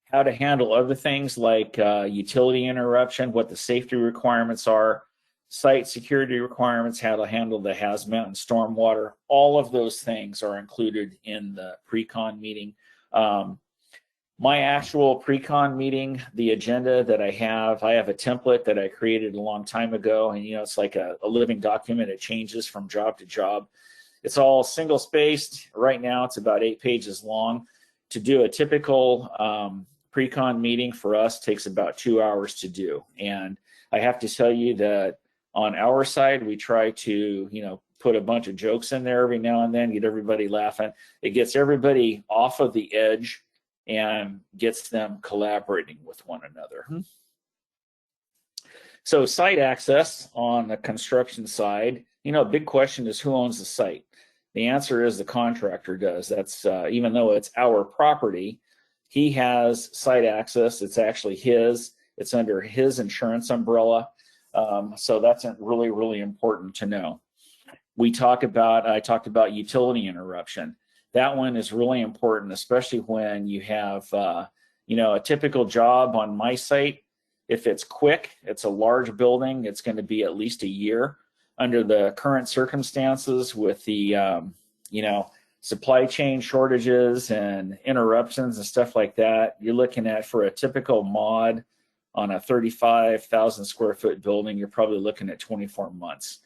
[SPEAKER 1] how to handle other things like utility interruption, what the safety requirements are, site security requirements, how to handle the hazmat and stormwater. All of those things are included in the pre-con meeting. My actual pre-con meeting, the agenda that I have a template that I created a long time ago, and it's like a living document. It changes from job to job. It's all single spaced. Right now it's about 8 pages long. To do a typical pre-con meeting for us takes about 2 hours to do. And I have to tell you that on our side, we try to, put a bunch of jokes in there every now and then, get everybody laughing. It gets everybody off of the edge and gets them collaborating with one another. So site access on the construction side, a big question is who owns the site? The answer is the contractor does. That's even though it's our property, he has site access. It's actually his. It's under his insurance umbrella. So that's really, really important to know. I talked about utility interruption. That one is really important, especially when you have, a typical job on my site. If it's quick, it's a large building, it's going to be at least a year. Under the current circumstances with the, supply chain shortages and interruptions and stuff like that, you're looking at, for a typical mod on a 35,000 square foot building, you're probably looking at 24 months.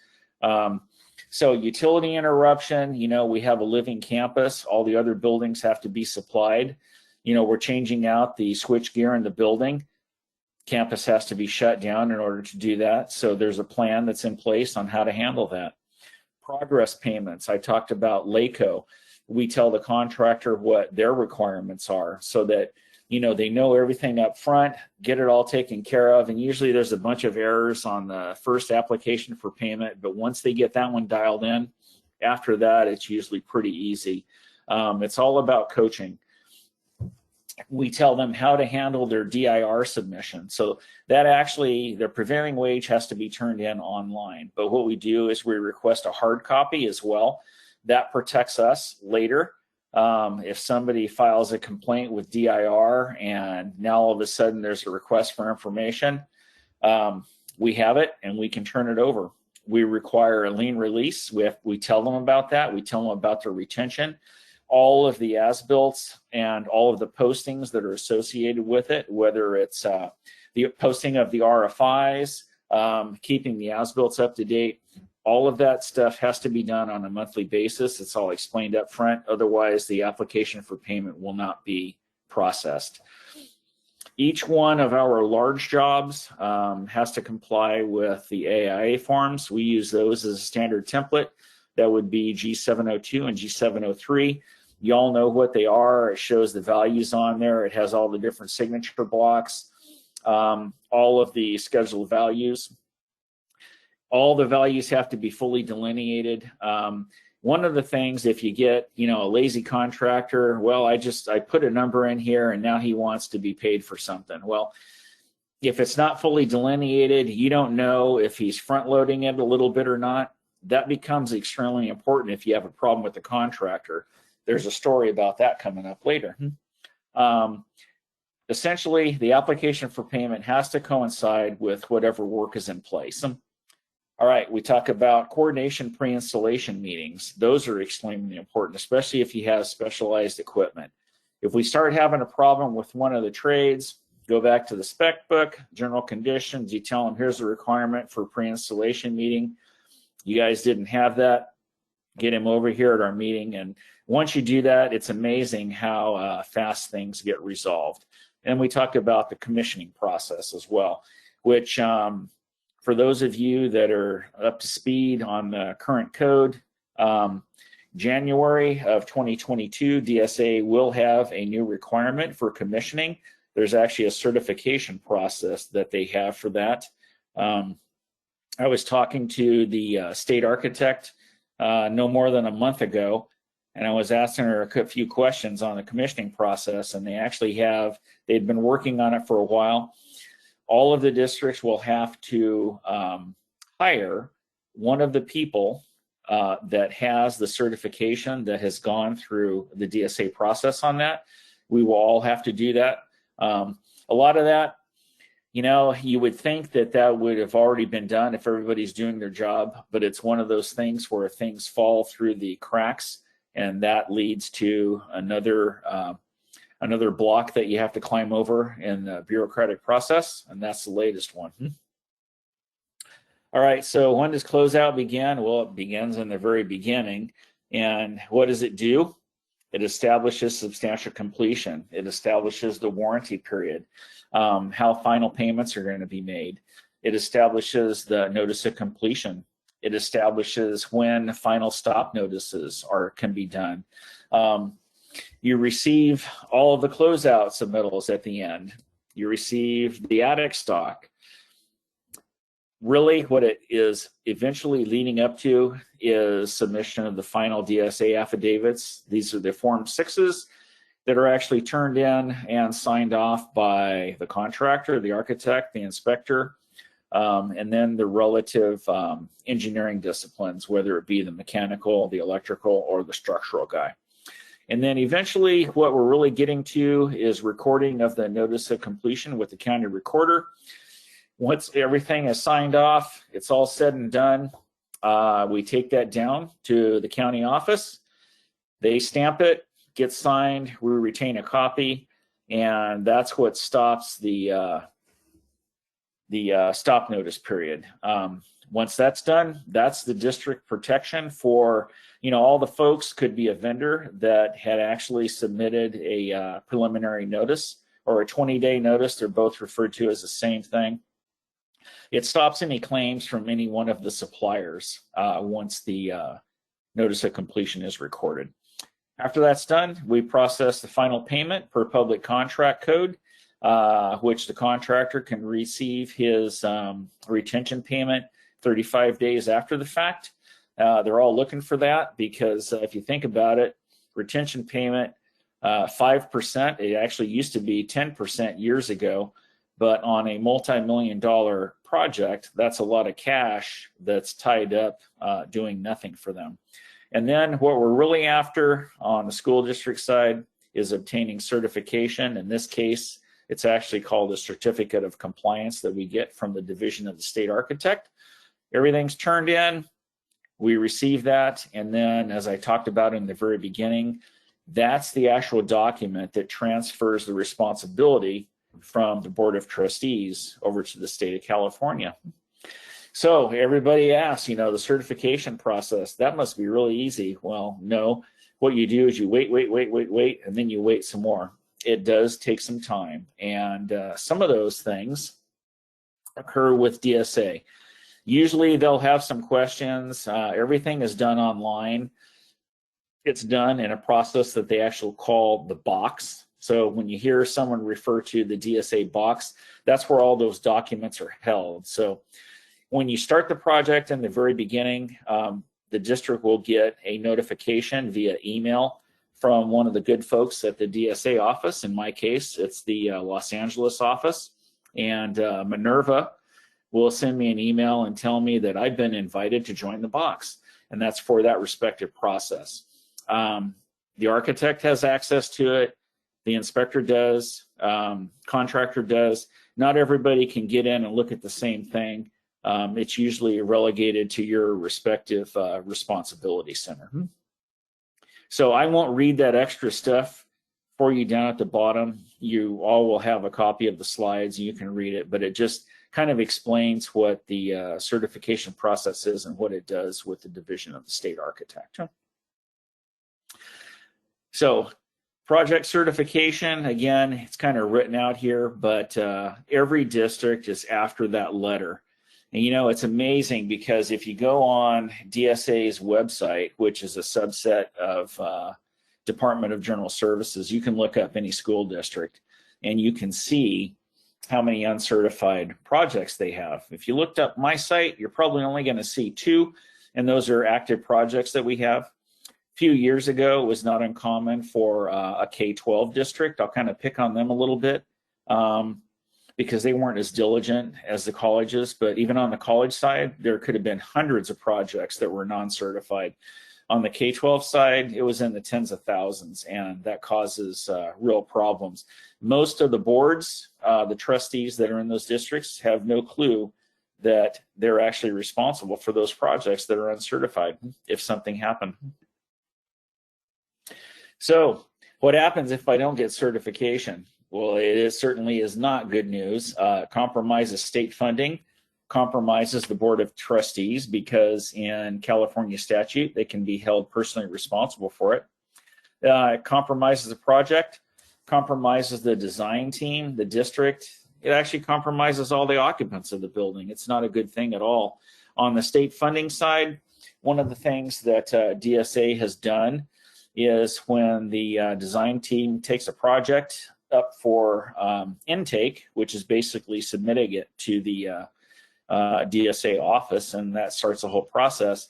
[SPEAKER 1] So utility interruption, we have a living campus. All the other buildings have to be supplied. We're changing out the switch gear in the building. Campus has to be shut down in order to do that. So there's a plan that's in place on how to handle that. Progress payments. I talked about LACO. We tell the contractor what their requirements are so that, they know everything up front, get it all taken care of. And usually there's a bunch of errors on the first application for payment, but once they get that one dialed in, after that, it's usually pretty easy. It's all about coaching. We tell them how to handle their DIR submission. So that actually, their prevailing wage has to be turned in online. But what we do is we request a hard copy as well. That protects us later. If somebody files a complaint with DIR and now all of a sudden there's a request for information, we have it and we can turn it over. We require a lien release. We tell them about that. We tell them about their retention. All of the as-built and all of the postings that are associated with it, whether it's the posting of the RFIs, keeping the as-built up to date, all of that stuff has to be done on a monthly basis. It's all explained up front. Otherwise, the application for payment will not be processed. Each one of our large jobs has to comply with the AIA forms. We use those as a standard template. That would be G702 and G703. You all know what they are. It shows the values on there. It has all the different signature blocks, all of the scheduled values. All the values have to be fully delineated. One of the things, if you get, a lazy contractor, well, I put a number in here and now he wants to be paid for something. Well, if it's not fully delineated, you don't know if he's front loading it a little bit or not. That becomes extremely important if you have a problem with the contractor. There's a story about that coming up later. Essentially, the application for payment has to coincide with whatever work is in place. All right, we talk about coordination pre-installation meetings. Those are extremely important, especially if you have specialized equipment. If we start having a problem with one of the trades, go back to the spec book, general conditions, you tell them here's the requirement for pre-installation meeting. You guys didn't have that, get him over here at our meeting. And once you do that, it's amazing how fast things get resolved. And we talk about the commissioning process as well, which for those of you that are up to speed on the current code, January of 2022, DSA will have a new requirement for commissioning. There's actually a certification process that they have for that. I was talking to the state architect no more than a month ago, and I was asking her a few questions on the commissioning process, and they've been working on it for a while. All of the districts will have to hire one of the people that has the certification that has gone through the DSA process on that. We will all have to do that. A lot of that, you would think that would have already been done if everybody's doing their job, but it's one of those things where things fall through the cracks, and that leads to another block that you have to climb over in the bureaucratic process, and that's the latest one. All right, so when does closeout begin? Well, it begins in the very beginning. And what does it do? It establishes substantial completion. It establishes the warranty period, how final payments are going to be made. It establishes the notice of completion It establishes when final stop notices can be done. You receive all of the closeout submittals at the end. You receive the attic stock. Really, what it is eventually leading up to is submission of the final DSA affidavits. These are the Form 6s that are actually turned in and signed off by the contractor, the architect, the inspector, and then the relative engineering disciplines, whether it be the mechanical, the electrical, or the structural guy. And then eventually what we're really getting to is recording of the notice of completion with the county recorder. Once everything is signed off, it's all said and done, we take that down to the county office. They stamp it, gets signed, we retain a copy, and that's what stops the stop notice period. Once that's done, that's the district protection for, all the folks. Could be a vendor that had actually submitted a preliminary notice or a 20-day notice. They're both referred to as the same thing. It stops any claims from any one of the suppliers once the notice of completion is recorded. After that's done, we process the final payment per public contract code, which the contractor can receive his retention payment 35 days after the fact. They're all looking for that because if you think about it, retention payment, 5%, it actually used to be 10% years ago, but on a multi-million-dollar project, that's a lot of cash that's tied up doing nothing for them. And then what we're really after on the school district side is obtaining certification. In this case, it's actually called a certificate of compliance that we get from the Division of the State Architect. Everything's turned in, we receive that, and then as I talked about in the very beginning, that's the actual document that transfers the responsibility from the Board of Trustees over to the state of California. So everybody asks, the certification process, that must be really easy. Well, no. What you do is you wait, and then you wait some more. It does take some time, and some of those things occur with DSA. Usually they'll have some questions. Everything is done online. It's done in a process that they actually call the box. So when you hear someone refer to the DSA box, that's where all those documents are held. So when you start the project in the very beginning, the district will get a notification via email from one of the good folks at the DSA office. In my case, it's the Los Angeles office. And Minerva will send me an email and tell me that I've been invited to join the box. And that's for that respective process. The architect has access to it. The inspector does. Contractor does. Not everybody can get in and look at the same thing. It's usually relegated to your respective responsibility center. So I won't read that extra stuff for you down at the bottom. You all will have a copy of the slides and you can read it, but it just kind of explains what the certification process is and what it does with the Division of the State Architect. So project certification, again, it's kind of written out here, but every district is after that letter. And it's amazing because if you go on DSA's website, which is a subset of Department of General Services, you can look up any school district and you can see how many uncertified projects they have. If you looked up my site, you're probably only going to see 2, and those are active projects that we have. A few years ago, it was not uncommon for a K-12 district. I'll kind of pick on them a little bit. Because they weren't as diligent as the colleges, but even on the college side, there could have been hundreds of projects that were non-certified. On the K-12 side, it was in the tens of thousands, and that causes real problems. Most of the boards, the trustees that are in those districts have no clue that they're actually responsible for those projects that are uncertified if something happened. So what happens if I don't get certification? Well, it certainly is not good news. Compromises state funding, compromises the Board of Trustees because in California statute, they can be held personally responsible for it. It compromises the project, compromises the design team, the district. It actually compromises all the occupants of the building. It's not a good thing at all. On the state funding side, one of the things that DSA has done is when the design team takes a project up for intake, which is basically submitting it to the DSA office, and that starts the whole process.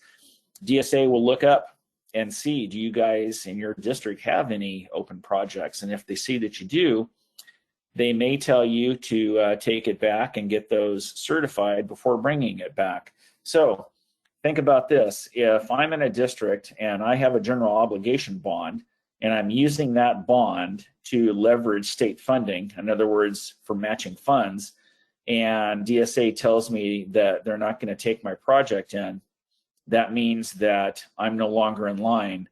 [SPEAKER 1] DSA will look up and see, do you guys in your district have any open projects? And if they see that you do, they may tell you to take it back and get those certified before bringing it back. So think about this. If I'm in a district and I have a general obligation bond and I'm using that bond to leverage state funding, in other words, for matching funds, and DSA tells me that they're not going to take my project in, that means that I'm no longer in line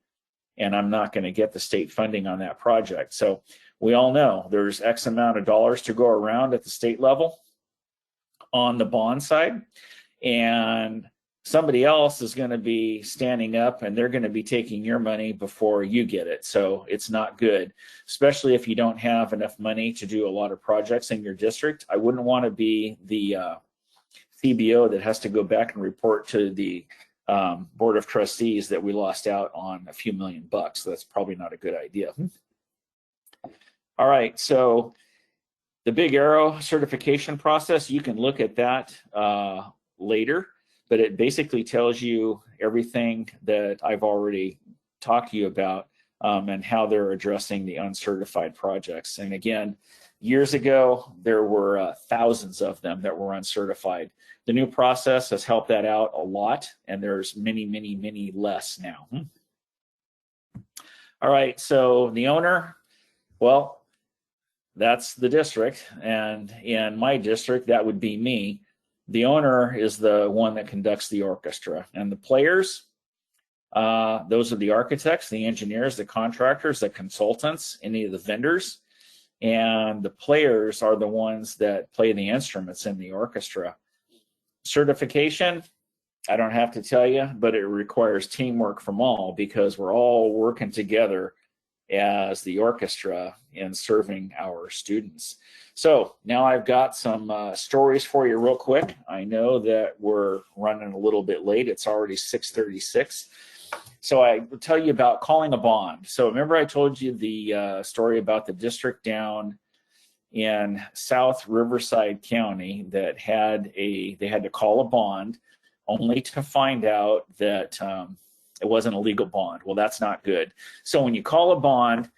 [SPEAKER 1] and I'm not going to get the state funding on that project. So we all know there's X amount of dollars to go around at the state level on the bond side, and somebody else is going to be standing up and they're going to be taking your money before you get it. So it's not good, especially if you don't have enough money to do a lot of projects in your district. I wouldn't want to be the CBO that has to go back and report to the Board of Trustees that we lost out on a few $1,000,000. So that's probably not a good idea. All right, so the Big Arrow certification process, you can look at that later, but it basically tells you everything that I've already talked to you about and how they're addressing the uncertified projects. And again, years ago, there were thousands of them that were uncertified. The new process has helped that out a lot, and there's many, many, many less now. All right, so the owner, well, that's the district, and in my district, that would be me. The owner is the one that conducts the orchestra, and the players, those are the architects, the engineers, the contractors, the consultants, any of the vendors, and the players are the ones that play the instruments in the orchestra. Certification, I don't have to tell you, but it requires teamwork from all, because we're all working together as the orchestra in serving our students. So now I've got some stories for you real quick. I know that we're running a little bit late. It's already 6:36. So I will tell you about calling a bond. So remember I told you the story about the district down in South Riverside County that they had to call a bond only to find out that it wasn't a legal bond. Well, that's not good. So when you call a bond,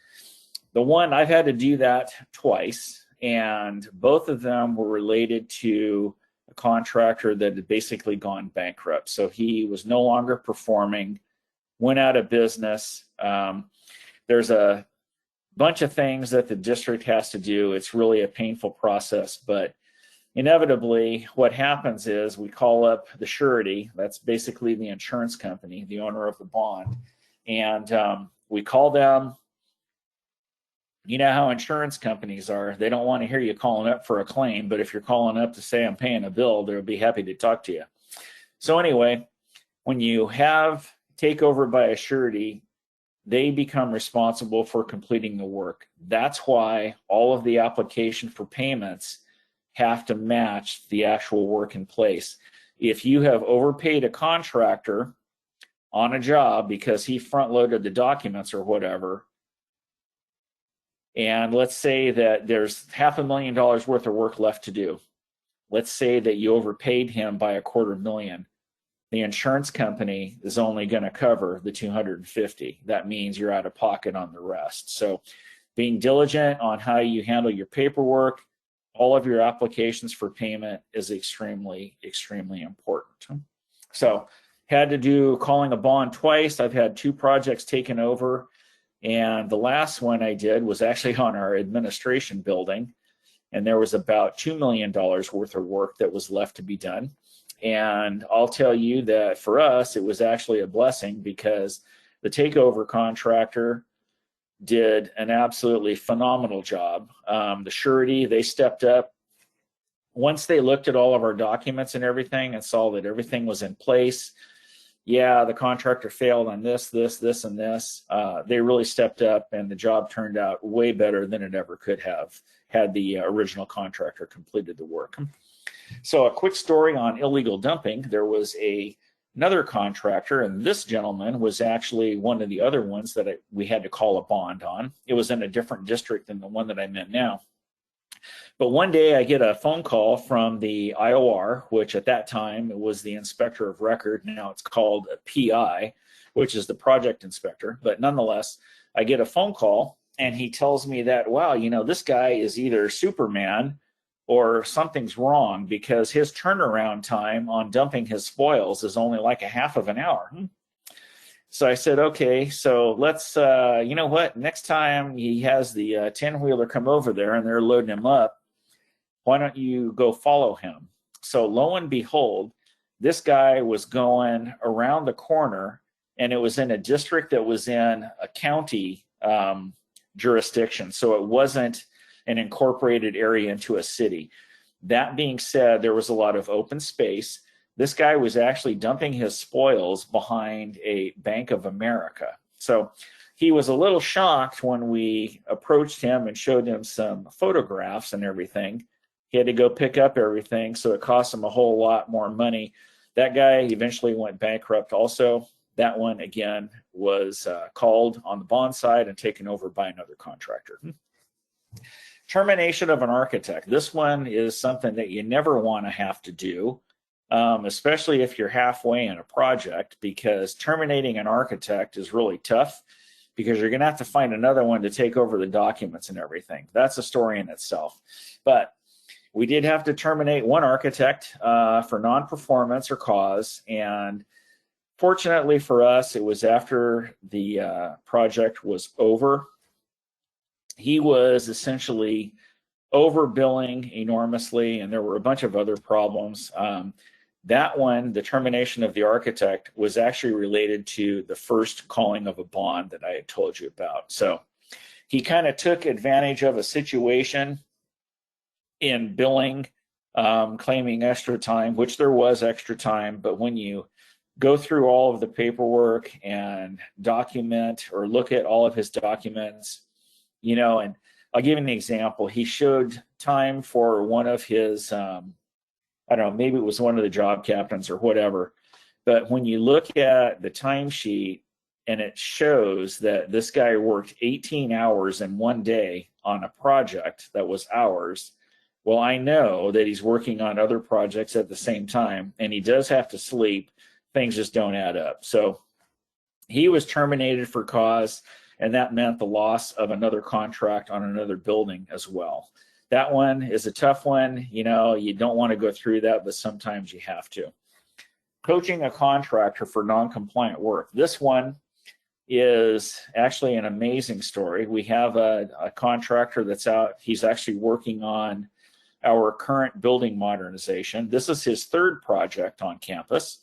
[SPEAKER 1] I've had to do that twice, and both of them were related to a contractor that had basically gone bankrupt. So he was no longer performing, went out of business. There's a bunch of things that the district has to do. It's really a painful process, but inevitably what happens is we call up the surety. That's basically the insurance company, the owner of the bond, and we call them. You know how insurance companies are. They don't want to hear you calling up for a claim, but if you're calling up to say I'm paying a bill, they'll be happy to talk to you. So anyway, when you have takeover by a surety, they become responsible for completing the work. That's why all of the application for payments have to match the actual work in place. If you have overpaid a contractor on a job because he front-loaded the documents or whatever, and let's say that there's $500,000 worth of work left to do. Let's say that you overpaid him by $250,000. The insurance company is only going to cover the $250,000. That means you're out of pocket on the rest. So being diligent on how you handle your paperwork, all of your applications for payment is extremely, extremely important. So had to do calling a bond twice. I've had 2 projects taken over. And the last one I did was actually on our administration building. And there was about $2 million worth of work that was left to be done. And I'll tell you that for us, it was actually a blessing, because the takeover contractor did an absolutely phenomenal job. The surety, they stepped up. Once they looked at all of our documents and everything and saw that everything was in place, yeah, the contractor failed on this, and this. They really stepped up, and the job turned out way better than it ever could have had the original contractor completed the work. So a quick story on illegal dumping. There was another contractor, and this gentleman was actually one of the other ones that we had to call a bond on. It was in a different district than the one that I'm in now. But one day I get a phone call from the IOR, which at that time it was the inspector of record. Now it's called a PI, which is the project inspector. But nonetheless, I get a phone call and he tells me that, wow, you know, this guy is either Superman or something's wrong, because his turnaround time on dumping his spoils is only like a half of an hour. So I said, okay, so let's, you know what, next time he has the 10-wheeler come over there and they're loading him up, why don't you go follow him? So lo and behold, this guy was going around the corner, and it was in a district that was in a county jurisdiction. So it wasn't an incorporated area into a city. That being said, there was a lot of open space. This guy was actually dumping his spoils behind a Bank of America. So he was a little shocked when we approached him and showed him some photographs and everything. He had to go pick up everything, so it cost him a whole lot more money. That guy eventually went bankrupt also. That one, again, was called on the bond side and taken over by another contractor. Termination of an architect. This one is something that you never want to have to do, especially if you're halfway in a project, because terminating an architect is really tough, because you're going to have to find another one to take over the documents and everything. That's a story in itself. But we did have to terminate one architect for non-performance or cause, and fortunately for us, it was after the project was over. He was essentially overbilling enormously, and there were a bunch of other problems. That one, the termination of the architect, was actually related to the first calling of a bond that I had told you about. So he kind of took advantage of a situation in billing, claiming extra time, which there was extra time, but when you go through all of the paperwork and document or look at all of his documents, you know, and I'll give you an example. He showed time for one of his, I don't know, maybe it was one of the job captains or whatever. But when you look at the timesheet and it shows that this guy worked 18 hours in one day on a project that was ours, well, I know that he's working on other projects at the same time, and he does have to sleep. Things just don't add up. So he was terminated for cause, and that meant the loss of another contract on another building as well. That one is a tough one. You know, you don't want to go through that, but sometimes you have to. Coaching a contractor for non-compliant work. This one is actually an amazing story. We have a contractor that's out. He's actually working on our current building modernization. This is his third project on campus.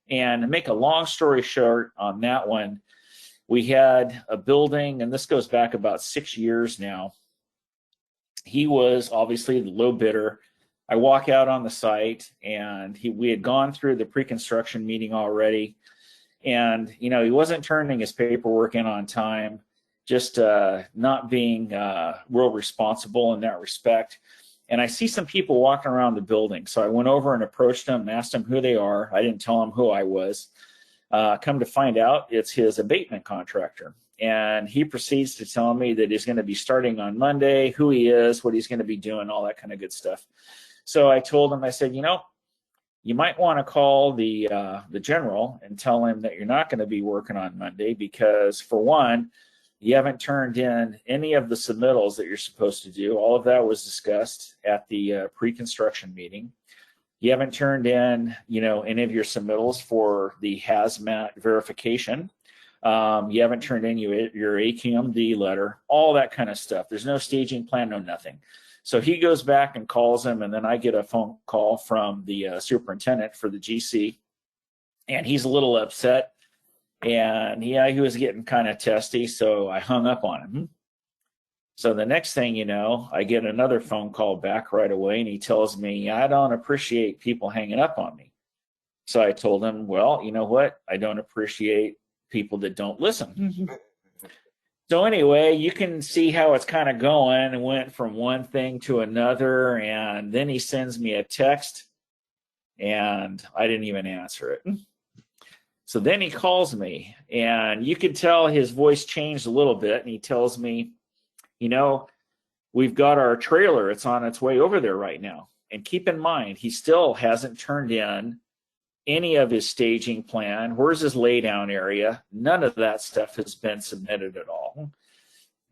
[SPEAKER 1] And to make a long story short on that one, we had a building, and this goes back about 6 years now. He was obviously the low bidder. I walk out on the site, and we had gone through the pre-construction meeting already. And, you know, he wasn't turning his paperwork in on time, just not being real responsible in that respect. And I see some people walking around the building. So I went over and approached them and asked them who they are. I didn't tell them who I was. Come to find out, it's his abatement contractor. And he proceeds to tell me that he's going to be starting on Monday, who he is, what he's going to be doing, all that kind of good stuff. So I told him, I said, you know, you might want to call the general and tell him that you're not going to be working on Monday, because for one, you haven't turned in any of the submittals that you're supposed to do. All of that was discussed at the pre-construction meeting. You haven't turned in, you know, any of your submittals for the hazmat verification. You haven't turned in your AQMD letter, all that kind of stuff. There's no staging plan, no nothing. So he goes back and calls him, and then I get a phone call from the superintendent for the GC, and he's a little upset. And yeah, he was getting kind of testy, so I hung up on him. So the next thing you know, I get another phone call back right away, and he tells me, I don't appreciate people hanging up on me. So I told him, well, you know what? I don't appreciate people that don't listen. So anyway, you can see how it's kind of going, and went from one thing to another, and then he sends me a text, and I didn't even answer it. So then he calls me, and you could tell his voice changed a little bit, and he tells me, you know, we've got our trailer. It's on its way over there right now. And keep in mind, he still hasn't turned in any of his staging plan. Where's his laydown area? None of that stuff has been submitted at all.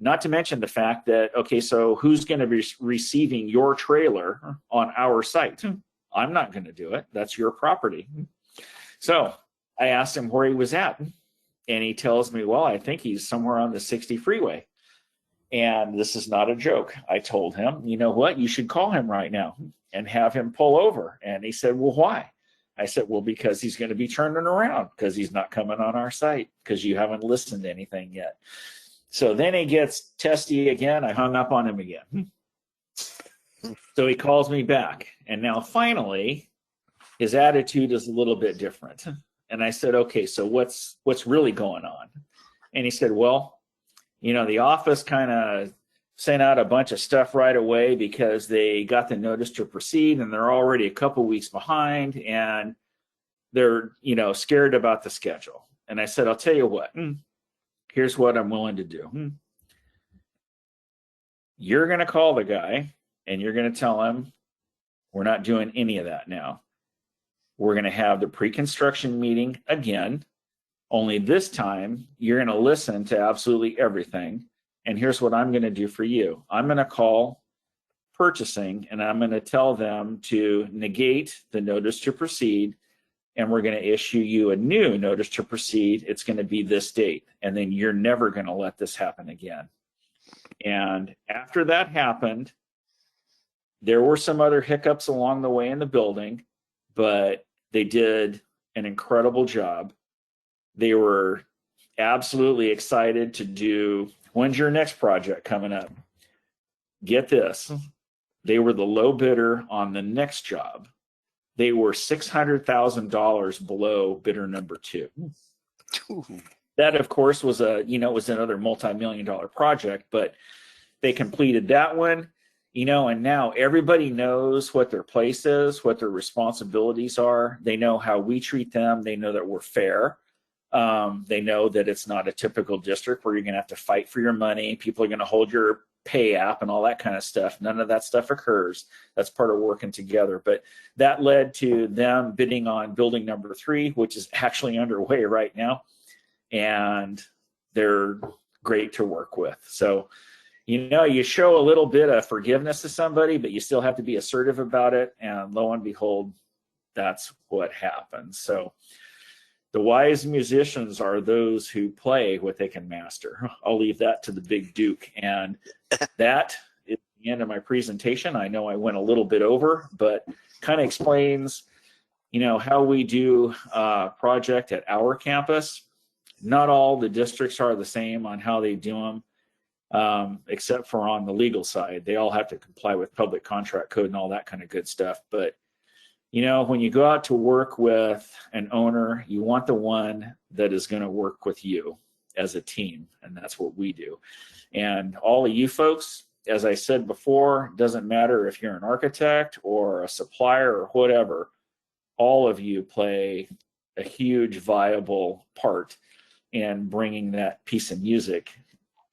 [SPEAKER 1] Not to mention the fact that, okay, so who's going to be receiving your trailer on our site? I'm not going to do it. That's your property. So I asked him where he was at, and he tells me, well, I think he's somewhere on the 60 freeway. And this is not a joke. I told him, you know what, you should call him right now and have him pull over. And he said, well, why? I said, well, because he's going to be turning around, because he's not coming on our site, because you haven't listened to anything yet. So then he gets testy again. I hung up on him again. So he calls me back. And now finally, his attitude is a little bit different. And I said, okay, so what's really going on? And he said, well, you know, the office kind of sent out a bunch of stuff right away because they got the notice to proceed, and they're already a couple weeks behind, and they're, you know, scared about the schedule. And I said, I'll tell you what, here's what I'm willing to do. You're going to call the guy, and you're going to tell him we're not doing any of that now. We're going to have the pre-construction meeting again. Only this time, you're going to listen to absolutely everything. And here's what I'm going to do for you. I'm going to call purchasing, and I'm going to tell them to negate the notice to proceed, and we're going to issue you a new notice to proceed. It's going to be this date, and then you're never going to let this happen again. And after that happened, there were some other hiccups along the way in the building, but they did an incredible job. They were absolutely excited to do, when's your next project coming up? Get this, they were the low bidder on the next job. They were $600,000 below bidder number 2. Ooh. That, of course, was was another multi-million-dollar project, but they completed that one, and now everybody knows what their place is, what their responsibilities are. They know how we treat them. They know that we're fair. They know that it's not a typical district where you're going to have to fight for your money. People are going to hold your pay app and all that kind of stuff. None of that stuff occurs. That's part of working together. But that led to them bidding on building number 3, which is actually underway right now. And they're great to work with. So, you show a little bit of forgiveness to somebody, but you still have to be assertive about it. And lo and behold, that's what happens. So the wise musicians are those who play what they can master. I'll leave that to the big Duke. And that is the end of my presentation. I know I went a little bit over, but kind of explains, how we do a project at our campus. Not all the districts are the same on how they do them, except for on the legal side. They all have to comply with public contract code and all that kind of good stuff. But when you go out to work with an owner, you want the one that is going to work with you as a team, and that's what we do. And all of you folks, as I said before, doesn't matter if you're an architect or a supplier or whatever, all of you play a huge, viable part in bringing that piece of music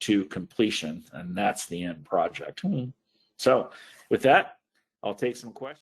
[SPEAKER 1] to completion, and that's the end project. So with that, I'll take some questions.